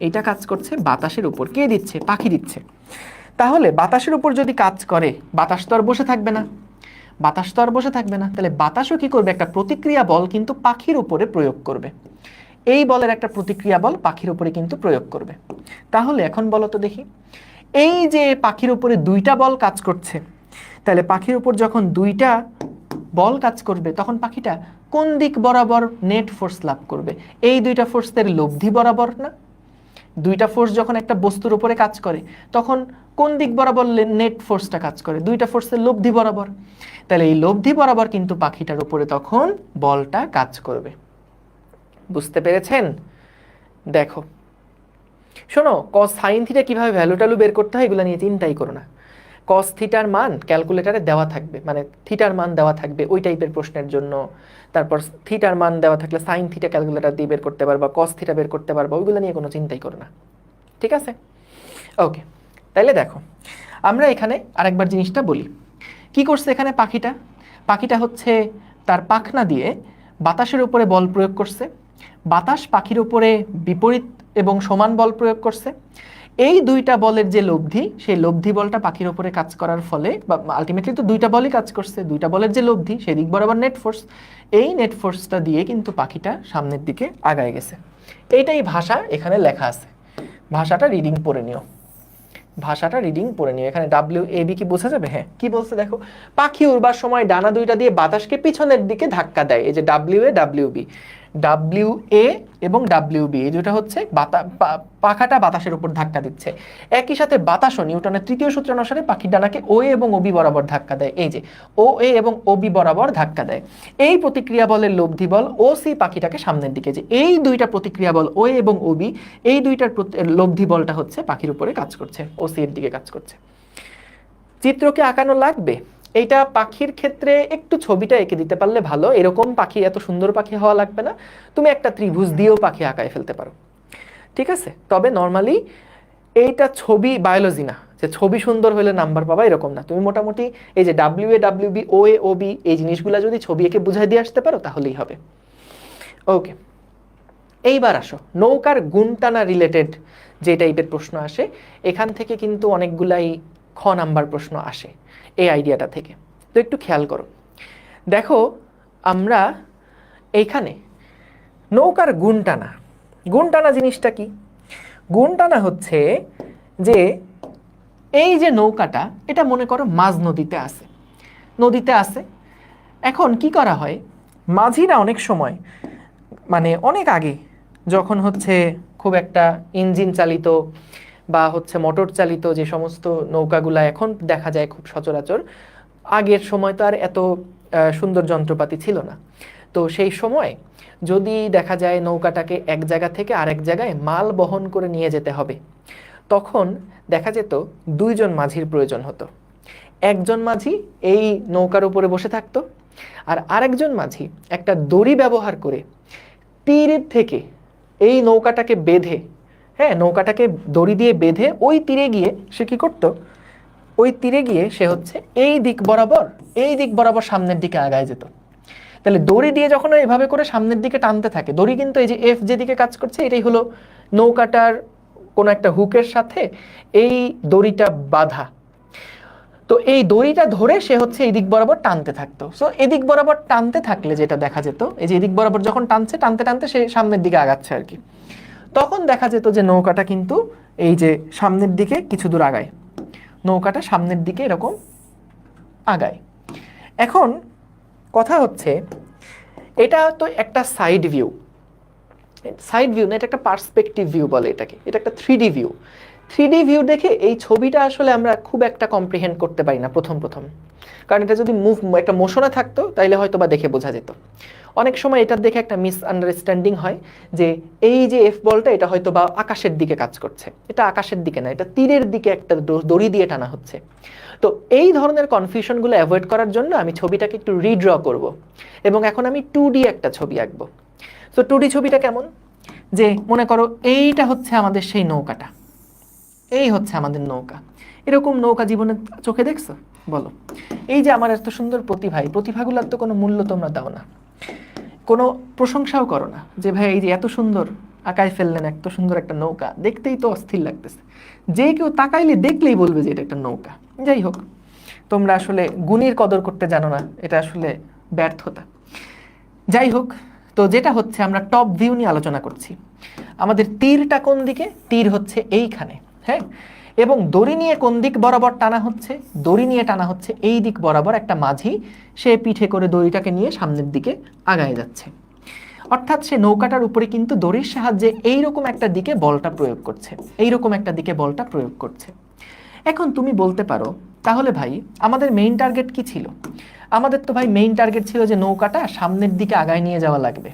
এটা কাজ করছে বাতাসের উপর। কে দিচ্ছে? পাখি দিচ্ছে। তাহলে বাতাসের উপর যদি কাজ করে, বাতাস তো আর বসে থাকবে না, বাতাস তো আর বসে থাকবে না, তাহলে বাতাসও কি করবে? একটা প্রতিক্রিয়া বল কিন্তু পাখির উপরে প্রয়োগ করবে। এই বলের একটা প্রতিক্রিয়া বল পাখির উপরে কিন্তু প্রয়োগ করবে। তাহলে এখন বলো তো দেখি, এই যে পাখির উপরে দুইটা বল কাজ করছে, তাহলে পাখির উপর যখন দুইটা বল কাজ করবে তখন পাখিটা কোন দিক বরাবর নেট ফোর্স লাভ করবে? এই দুইটা ফোর্সের লব্ধি বরাবর না? দুইটা ফোর্স যখন একটা বস্তুর উপরে কাজ করে তখন কোন দিক বরাবর নেট ফোর্সটা কাজ করে? দুইটা ফোর্সের লব্ধি বরাবর। তাহলে এই লব্ধি বরাবর কিন্তু পাখিটার উপরে তখন বলটা কাজ করবে। বুঝতে পেরেছেন? দেখো শোনো, কস সাইন থিটা কিভাবে ভ্যালু ট্যালু বের করতে হয় এগুলো নিয়ে চিন্তাই করো না। কস থিটার মান ক্যালকুলেটারে দেওয়া থাকবে, মানে থিটার মান দেওয়া থাকবে ওই টাইপের প্রশ্নের জন্য। তারপর থিটার মান দেওয়া থাকলে সাইন থিটা ক্যালকুলেটার দিয়ে বের করতে পারবা, কস থিটা বের করতে পারবা, ওইগুলো নিয়ে কোনো চিন্তাই করো না। ঠিক আছে, ওকে। তাইলে দেখো আমরা এখানে আরেকবার জিনিসটা বলি। কি করছে এখানে পাখিটা? পাখিটা হচ্ছে তার পাখনা দিয়ে বাতাসের উপরে বল প্রয়োগ করছে। বাতাস পাখির উপরে বিপরীত এবং সমান বল প্রয়োগ করছে। এই দুইটা বলের যে লব্ধি, সেই লব্ধি বলটা পাখির উপরে কাজ করার ফলে, বা আলটিমেটলি তো দুইটা বলই কাজ করছে, দুইটা বলের যে লব্ধি সেই দিক বরাবর নেট ফোর্স, এই নেট ফোর্সটা দিয়ে কিন্তু পাখিটা সামনের দিকে আগায় গেছে। এইটাই ভাষা এখানে লেখা আছে। ভাষাটা রিডিং পড়ে নিও, ভাষাটা রিডিং পড়ে নিও। এখানে WAB কি বোঝা যাবে? হ্যাঁ, কি বলছে দেখো, পাখি উড়বার সময় ডানা দুইটা দিয়ে বাতাসকে পিছনের দিকে ধাক্কা দেয়। এই যে WA WB, WA এবং WB এই দুটো হচ্ছে পাখাটা বাতাসের উপর ধাক্কা দিচ্ছে। একই সাথে বাতাসও নিউটনের তৃতীয় সূত্র অনুসারে পাখির ডানাকে OA এবং OB বরাবর ধাক্কা দেয়। এই যে OA এবং OB বরাবর ধাক্কা দেয়। এই প্রতিক্রিয়া বলের লব্ধি বল OC পাখিটাকে সামনের দিকে, যে এই দুইটা প্রতিক্রিয়া বল OA এবং OB, এই দুইটার লব্ধি বলটা হচ্ছে পাখির উপরে কাজ করছে, OC এর দিকে কাজ করছে। চিত্রকে আঁকানো লাগবে? এইটা পাখির ক্ষেত্রে একটু ছবিটা এঁকে দিতে পারলে ভালো, এরকম পাখি, এত সুন্দর পাখি হওয়া লাগবে না, তুমি একটা ত্রিভুজ দিয়েও পাখি আঁকায় ফেলতে পারো, ঠিক আছে। তবে নর্মালি এইটা ছবি বায়োলজি না যে ছবি সুন্দর হলে নাম্বার পাবা, এরকম না। তুমি মোটামুটি এই যে WA WB OA OB এই জিনিসগুলো যদি ছবি এঁকে বুঝাই দিয়ে আসতে পারো তাহলেই হবে। ওকে, এইবার আসো নৌকার গুণ টানা রিলেটেড যে টাইপের প্রশ্ন আসে, এখান থেকে কিন্তু অনেকগুলাই খ নাম্বার প্রশ্ন আসে এই আইডিয়াটা থেকে। তো একটু খেয়াল করো, দেখো আমরা এইখানে নৌকার গুণ টানা জিনিসটা কি? গুণ টানা হচ্ছে যে এই যে নৌকাটা, এটা মনে করো মাঝ নদীতে আছে। এখন কি করা হয়, মাঝিরা অনেক সময়, মানে অনেক আগে যখন হচ্ছে খুব একটা ইঞ্জিন চালিত বা হচ্ছে মোটর চালিত যে সমস্ত নৌকাগুলা এখন দেখা যায় খুব সচরাচর, আগের সময় তো আর এত সুন্দর যন্ত্রপাতি ছিল না। তো সেই সময় যদি দেখা যায় নৌকাটাকে এক জায়গা থেকে আরেক জায়গায় মাল বহন করে নিয়ে যেতে হবে, তখন দেখা যেত দুইজন মাঝির প্রয়োজন হতো। একজন মাঝি এই নৌকার উপরে বসে থাকতো, আর আরেকজন মাঝি একটা দড়ি ব্যবহার করে তীর থেকে এই নৌকাটাকে বেঁধে, হ্যাঁ নৌকাটাকে দড়ি দিয়ে বেঁধে ওই তীরে গিয়ে সে কি করতো, ওই তীরে গিয়ে সে হচ্ছে এই দিক বরাবর সামনের দিকে আগায় যেত। তাহলে দড়ি দিয়ে যখন এভাবে করে সামনের দিকে টানতে থাকে, দড়ি কিন্তু এই যে এফ যেদিকে কাজ করছে এটাই হলো নৌকাটার কোনো একটা হুকের সাথে এই দড়িটা বাঁধা। তো এই দড়িটা ধরে সে হচ্ছে এই দিক বরাবর টানতে থাকতো। সো এদিক বরাবর টানতে থাকলে যেটা দেখা যেত, এই যে এদিক বরাবর যখন টানতে সে সামনের দিকে আগাচ্ছে আর কি, তখন দেখা যেত যে নৌকাটা কিন্তু এই যে সামনের দিকে কিছু দূর আগায়, নৌকাটা সামনের দিকে এরকম আগায়। এখন কথা হচ্ছে এটা তো একটা সাইড ভিউ না, এটা একটা পার্সপেক্টিভ ভিউ বলে এটাকে, এটা একটা 3D ভিউ। 3D ভিউ দেখে এই ছবিটা আসলে আমরা খুব একটা কম্প্রিহেন্ড করতে পারি না প্রথম, কারণ এটা যদি একটা মোশনে থাকতো তাইলে হয়তো বা দেখে বোঝা যেত। অনেক সময় এটা দেখে একটা মিসআন্ডারস্ট্যান্ডিং হয় যে এই যে এফ বলটা এটা হয়তো বা আকাশের দিকে কাজ করছে, এটা আকাশের দিকে না, এটা তীরের দিকে একটা দড়ি দিয়ে টানা হচ্ছে। তো এই ধরনের কনফিউশনগুলো অ্যাভয়েড করার জন্য আমি ছবিটাকে একটু রিড্র করব, এবং এখন আমি 2D একটা ছবি আঁকবো। তো 2D ছবিটা কেমন, যে মনে করো এইটা হচ্ছে আমাদের সেই নৌকাটা, এই হচ্ছে আমাদের নৌকা। এরকম নৌকা জীবনে চোখে দেখছো বলো? এই যে আমার এত সুন্দর প্রতিভাগুলোর তো কোনো মূল্য তোমরা দাও না, কোনো প্রশংসাও করো না যে ভাই এই যে এত সুন্দর আঁকায় ফেললেন, এত সুন্দর একটা নৌকা, দেখতেই তো অস্থির লাগতেছে, যে কেউ তাকাইলে দেখলেই বলবে যে এটা একটা নৌকা। যাই হোক, তোমরা আসলে গুণের কদর করতে জানো না, এটা আসলে ব্যর্থতা। যাই হোক, তো যেটা হচ্ছে আমরা টপ ভিউ নিয়ে আলোচনা করছি। আমাদের তীরটা কোন দিকে? তীর হচ্ছে এইখানে, হ্যাঁ। এবং দড়ি নিয়ে কোন দিক বরাবর টানা হচ্ছে? দড়ি নিয়ে টানা হচ্ছে এই দিক বরাবর। একটা মাঝি সে পিঠে করে দড়িটাকে নিয়ে সামনের দিকে আগায় যাচ্ছে, অর্থাৎ সে নৌকাটার উপরে কিন্তু দড়ির সাহায্যে এইরকম একটা দিকে বলটা প্রয়োগ করছে। এখন তুমি বলতে পারো তাহলে ভাই আমাদের মেইন টার্গেট কি ছিল? আমাদের তো ভাই মেইন টার্গেট ছিল যে নৌকাটা সামনের দিকে আগায় নিয়ে যাওয়া লাগবে।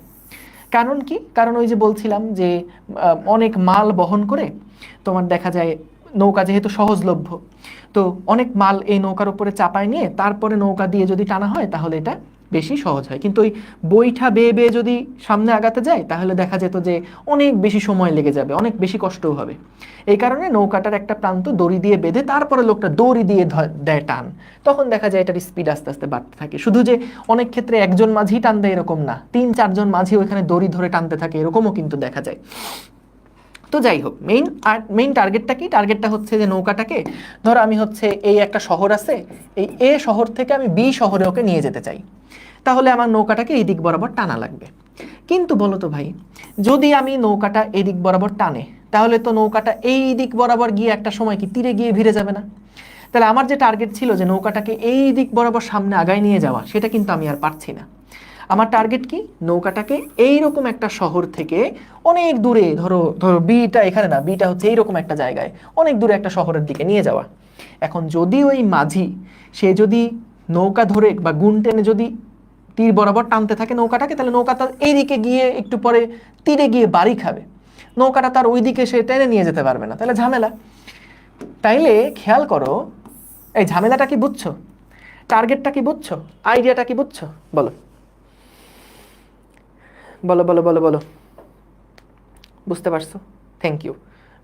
কারণ কি? কারণ ওই যে বলছিলাম যে অনেক মাল বহন করে তোমার দেখা যায় নৌকা যেহেতু সহজলভ্য, তো অনেক মাল এই নৌকার উপরে চাপায় নিয়ে তারপরে নৌকা দিয়ে যদি টানা হয় তাহলে এটা বেশি সহজ হয়। কিন্তু ওই বইটা বেয়ে যদি সামনে আগাতে যায় তাহলে দেখা যেত যে অনেক বেশি সময় লেগে যাবে, অনেক বেশি কষ্টও হবে। এই কারণে নৌকাটার একটা প্রান্ত দড়ি দিয়ে বেঁধে তারপরে লোকটা দড়ি দিয়ে দেয় টান, তখন দেখা যায় এটার স্পিড আস্তে আস্তে বাড়তে থাকে। শুধু যে অনেক ক্ষেত্রে একজন মাঝি টান দেয় এরকম না, 3-4 জন মাঝি ওইখানে দড়ি ধরে টানতে থাকে, এরকমও কিন্তু দেখা যায়। তো যাই হোক, মেইন টার্গেটটা কি? টার্গেটটা হচ্ছে যে নৌকাটাকে ধরো আমি হচ্ছে এই একটা শহর আছে, এই এ শহর থেকে আমি বি শহরে ওকে নিয়ে যেতে চাই, তাহলে আমার নৌকাটাকে এই দিক বরাবর টানা লাগবে। কিন্তু বলো তো ভাই, যদি আমি নৌকাটা এই দিক বরাবর টানে তাহলে তো নৌকাটা এই দিক বরাবর গিয়ে একটা সময় কি তীরে গিয়ে ভিড়ে যাবে না? তাহলে আমার যে টার্গেট ছিল যে নৌকাটাকে এই দিক বরাবর সামনে আগায় নিয়ে যাওয়া, সেটা কিন্তু আমি আর পারছি না। আমার টার্গেট কি? নৌকাটাকে এইরকম একটা শহর থেকে অনেক দূরে, ধরো বিটা এখানে না, বিটা হচ্ছে এইরকম একটা জায়গায় অনেক দূরে একটা শহরের দিকে নিয়ে যাওয়া। এখন যদি ওই মাঝি সে যদি নৌকা ধরে বা গুণ টেনে যদি তীর বরাবর টানতে থাকে নৌকাটাকে, তাহলে নৌকা তার এইদিকে গিয়ে একটু পরে তীরে গিয়ে বাড়ি খাবে, নৌকাটা তার ওই দিকে সে টেনে নিয়ে যেতে পারবে না, তাহলে ঝামেলা। তাইলে খেয়াল করো, এই ঝামেলাটা কি বুঝছো? টার্গেটটা কি বুঝছো, আইডিয়াটা কি বুঝছো? বলো বলো বলো বলো বলো, বুঝতে পারছো? Thank you,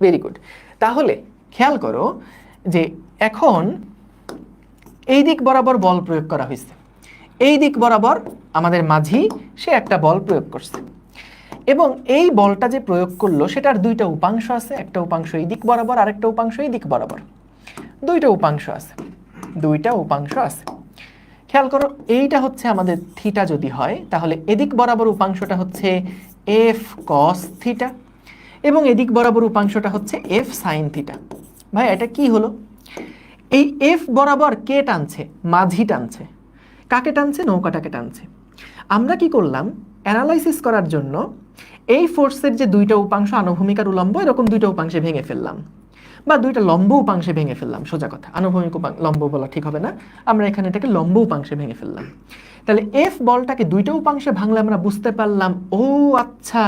very good. তাহলে খেয়াল করো যে এখন এই দিক বরাবর বল প্রয়োগ করা হয়েছে, এই দিক বরাবর আমাদের মাঝি সে একটা বল প্রয়োগ করছে, এবং এই বলটা যে প্রয়োগ করলো সেটার দুইটা উপাংশ আছে, একটা উপাংশ এই দিক বরাবর, আরেকটা উপাংশ এই দিক বরাবর, দুইটা উপাংশ আছে, দুইটা উপাংশ আছে। খেয়াল করো, এইটা হচ্ছে আমাদের থিটা যদি হয়, তাহলে এদিক বরাবর উপাংশটা হচ্ছে এফ কস থিটা, এবং এদিক বরাবর উপাংশটা হচ্ছে এফ সাইন থিটা। ভাই এটা কি হলো? এই এফ বরাবর কে টানছে? মাঝি টানছে। কাকে টানছে? নৌকাটাকে টানছে। আমরা কি করলাম, অ্যানালাইসিস করার জন্য এই ফোর্সের যে দুইটা উপাংশ আনুভূমিক আর উলম্ব, এরকম দুইটা উপাংশে ভেঙে ফেললাম, বা দুইটা লম্ব উপাংশে ভেঙে ফেললাম। সোজা কথা, আনুভূমিক লম্ব বলা ঠিক হবে না, আমরা এখানে এটাকে লম্ব উপাংশে ভেঙে ফেললাম। তাহলে এফ বলটাকে দুইটা উপাংশে ভাঙলে আমরা বুঝতে পারলাম, ও আচ্ছা,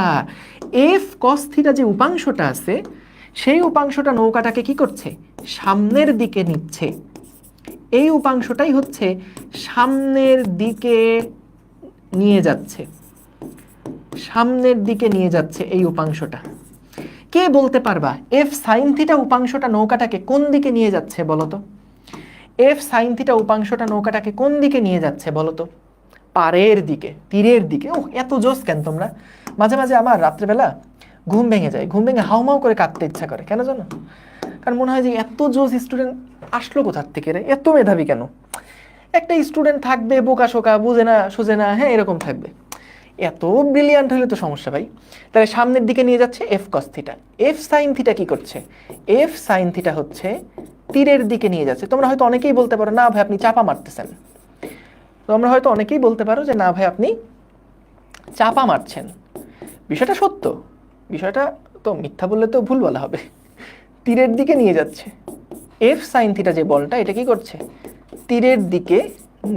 এফ কস থিটা যে উপাংশটা আছে, সেই উপাংশটা নৌকাটাকে কি করছে? সামনের দিকে নিচ্ছে। এই উপাংশটাই হচ্ছে সামনের দিকে নিয়ে যাচ্ছে, সামনের দিকে নিয়ে যাচ্ছে এই উপাংশটা। কে বলতে পারবা এফ সাইন থিটা উপাংশটা নৌকাটাকে কোন দিকে নিয়ে যাচ্ছে বলো তো? এফ সাইন থিটা উপাংশটা নৌকাটাকে কোন দিকে নিয়ে যাচ্ছে বলো তো? পাড়ের দিকে, তীরের দিকে। ও এত জোস কেন তোমরা? মাঝে মাঝে আমার রাত্রেবেলা ঘুম ভেঙে যায়, ঘুম ভেঙে হাউমাউ করে কাঁদতে ইচ্ছা করে। কেন জানো? কারণ মনে হয় যে এত জোস স্টুডেন্ট আসলো কোথার থেকে রে, এত মেধাবী কেন? একটা স্টুডেন্ট থাকবে বোকা শোকা, বুঝে না সুঝে না, হ্যাঁ এরকম থাকবে। এত ব্রিলিয়ান্ট হলে তো সমস্যা ভাই। তাহলে সামনের দিকে নিয়ে যাচ্ছে F cos theta. F sine theta কি করছে? এফ সাইন থিটা হচ্ছে তীরের দিকে নিয়ে যাচ্ছে। তোমরা হয়তো অনেকেই বলতে পারো, না ভাই আপনি চাপা মারতেছেন। তোমরা হয়তো অনেকেই বলতে পারো যে না ভাই আপনি চাপা মারছেন। বিষয়টা সত্য, বিষয়টা তো মিথ্যা বললে তো ভুল বলা হবে। তীরের দিকে নিয়ে যাচ্ছে। এফ সাইন থিটা যে বলটা, এটা কি করছে? তীরের দিকে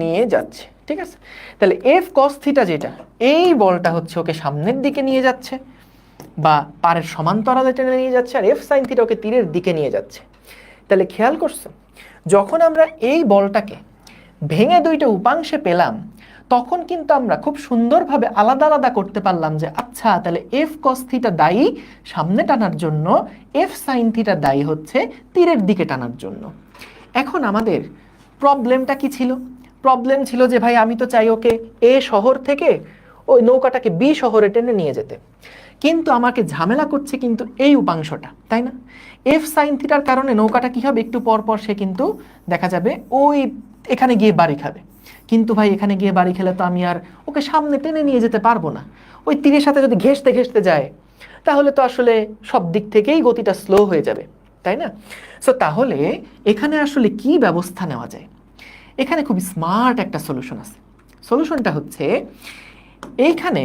নিয়ে যাচ্ছে। ঠিক আছে, তাহলে এফ কস থিটা যেটা, এই বলটা হচ্ছে ওকে সামনের দিকে নিয়ে যাচ্ছে বা পাড়ের সমান্তরালে টেনে নিয়ে যাচ্ছে, আর এফ সাইন থিটা ওকে তীরের দিকে নিয়ে যাচ্ছে। তাহলে খেয়াল করছো, যখন আমরা এই বলটাকে ভেঙে দুইটা উপাংশে পেলাম, তখন কিন্তু আমরা খুব সুন্দরভাবে আলাদা আলাদা করতে পারলাম যে আচ্ছা তাহলে এফ কস থিটা দায়ী সামনে টানার জন্য, এফ সাইন থিটা দায়ী হচ্ছে তীরের দিকে টানার জন্য। এখন আমাদের প্রবলেমটা কি ছিল? প্রবলেম ছিল যে ভাই আমি তো চাই ওকে এ শহর থেকে ওই নৌকাটাকে বি শহরে টেনে নিয়ে যেতে, কিন্তু আমাকে ঝামেলা করছে কিন্তু এই উপাংশটা, তাই না? এফ সাইন থিটার কারণে নৌকাটা কি হবে, একটু পর পর সে কিন্তু দেখা যাবে ওই এখানে গিয়ে বাড়ি খাবে। কিন্তু ভাই এখানে গিয়ে বাড়ি খেলে তো আমি আর ওকে সামনে টেনে নিয়ে যেতে পারবো না। ওই তীরের সাথে যদি ঘেঁষতে ঘেঁষতে যায়, তাহলে তো আসলে সব দিক থেকেই গতিটা স্লো হয়ে যাবে, তাই না? সো তাহলে এখানে আসলে কি ব্যবস্থা নেওয়া যায়? এখানে খুব স্মার্ট একটা সলিউশন আছে। সলিউশনটা হচ্ছে, এইখানে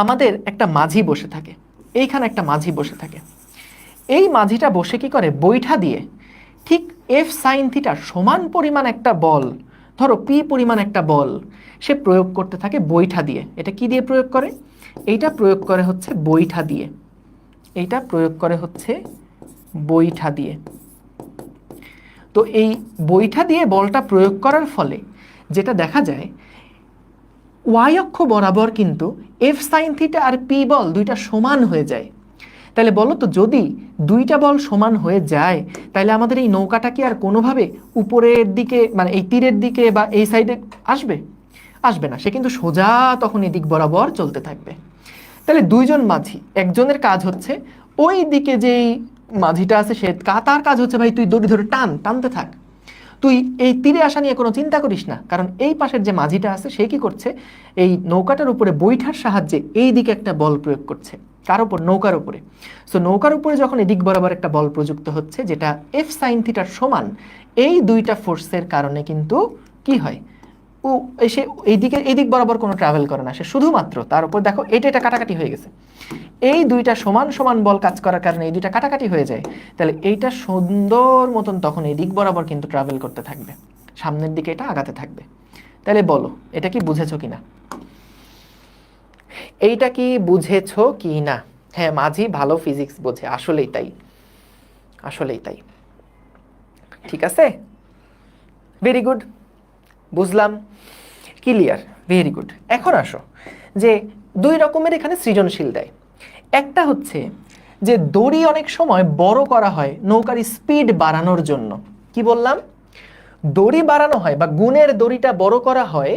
আমাদের একটা মাঝি বসে থাকে, এইখানে একটা মাঝি বসে থাকে। এই মাঝিটা বসে কি করে, বৈঠা দিয়ে ঠিক এফ সাইন থিটার সমান পরিমাণ একটা বল, ধরো পি পরিমাণ একটা বল সে প্রয়োগ করতে থাকে বৈঠা দিয়ে। এটা কি দিয়ে প্রয়োগ করে? এইটা প্রয়োগ করে হচ্ছে বৈঠা দিয়ে, এইটা প্রয়োগ করে হচ্ছে বৈঠা দিয়ে। তো এই বৈঠা দিয়ে বলটা প্রয়োগ করার ফলে যেটা দেখা যায়, ওয়াই অক্ষ বরাবর কিন্তু এফ সাইন থিটা আর পি বল দুইটা সমান হয়ে যায়। তাহলে বলো তো, যদি দুইটা বল সমান হয়ে যায়, তাহলে আমাদের এই নৌকাটা কি আর কোনোভাবে উপরের দিকে মানে এই তীরের দিকে বা এই সাইডে আসবে? আসবে না, সে কিন্তু সোজা তখন এদিক বরাবর চলতে থাকবে। তাহলে দুইজন মাঝি, একজনের কাজ হচ্ছে ওই দিকে যেই মাঝিটা আছে সে তার কাজ হচ্ছে ভাই তুই দড়ি ধরে টানতে থাক, তুই এই তীরে আসা নিয়ে কোনো চিন্তা করিস না। কারণ এই পাশের যে মাঝিটা আছে সে কি করছে, এই নৌকাটার উপরে বৈঠার সাহায্যে এই দিকে একটা বল প্রয়োগ করছে। কার উপর? নৌকার উপরে। সো নৌকার উপরে যখন এদিক বরাবর একটা বল প্রযুক্ত হচ্ছে যেটা এফ সাইন থিটার সমান, এই দুইটা ফোর্সের কারণে কিন্তু কি হয়, ও এসে এই দিক বরাবর কোনো ট্রাভেল করে না, সে শুধুমাত্র তার উপর দেখো এটা কাটাকাটি হয়ে গেছে। এই দুইটা সমান সমান বল কাজ করার কারণে এই দুইটা কাটাকাটি হয়ে যায়। তাহলে এইটা সুন্দর মতন তখন এই দিক বরাবর কিন্তু ট্রাভেল করতে থাকবে, সামনের দিকে এটা আগাতে থাকবে। তাহলে বলো এটা কি বুঝেছো কিনা? এইটা কি বুঝেছো কি না? হ্যাঁ, মাঝি ভালো ফিজিক্স বোঝে, আসলেই তাই, আসলেই তাই। ঠিক আছে, ভেরি গুড। বুঝলাম, ক্লিয়ার, ভেরি গুড। এখন আসো যে দুই রকমের এখানে সৃজনশীল দেয়। একটা হচ্ছে যে দড়ি অনেক সময় বড় করা হয় নৌকার স্পিড বাড়ানোর জন্য। কি বললাম? দড়ি বাড়ানো হয় বা গুণের দড়িটা বড় করা হয়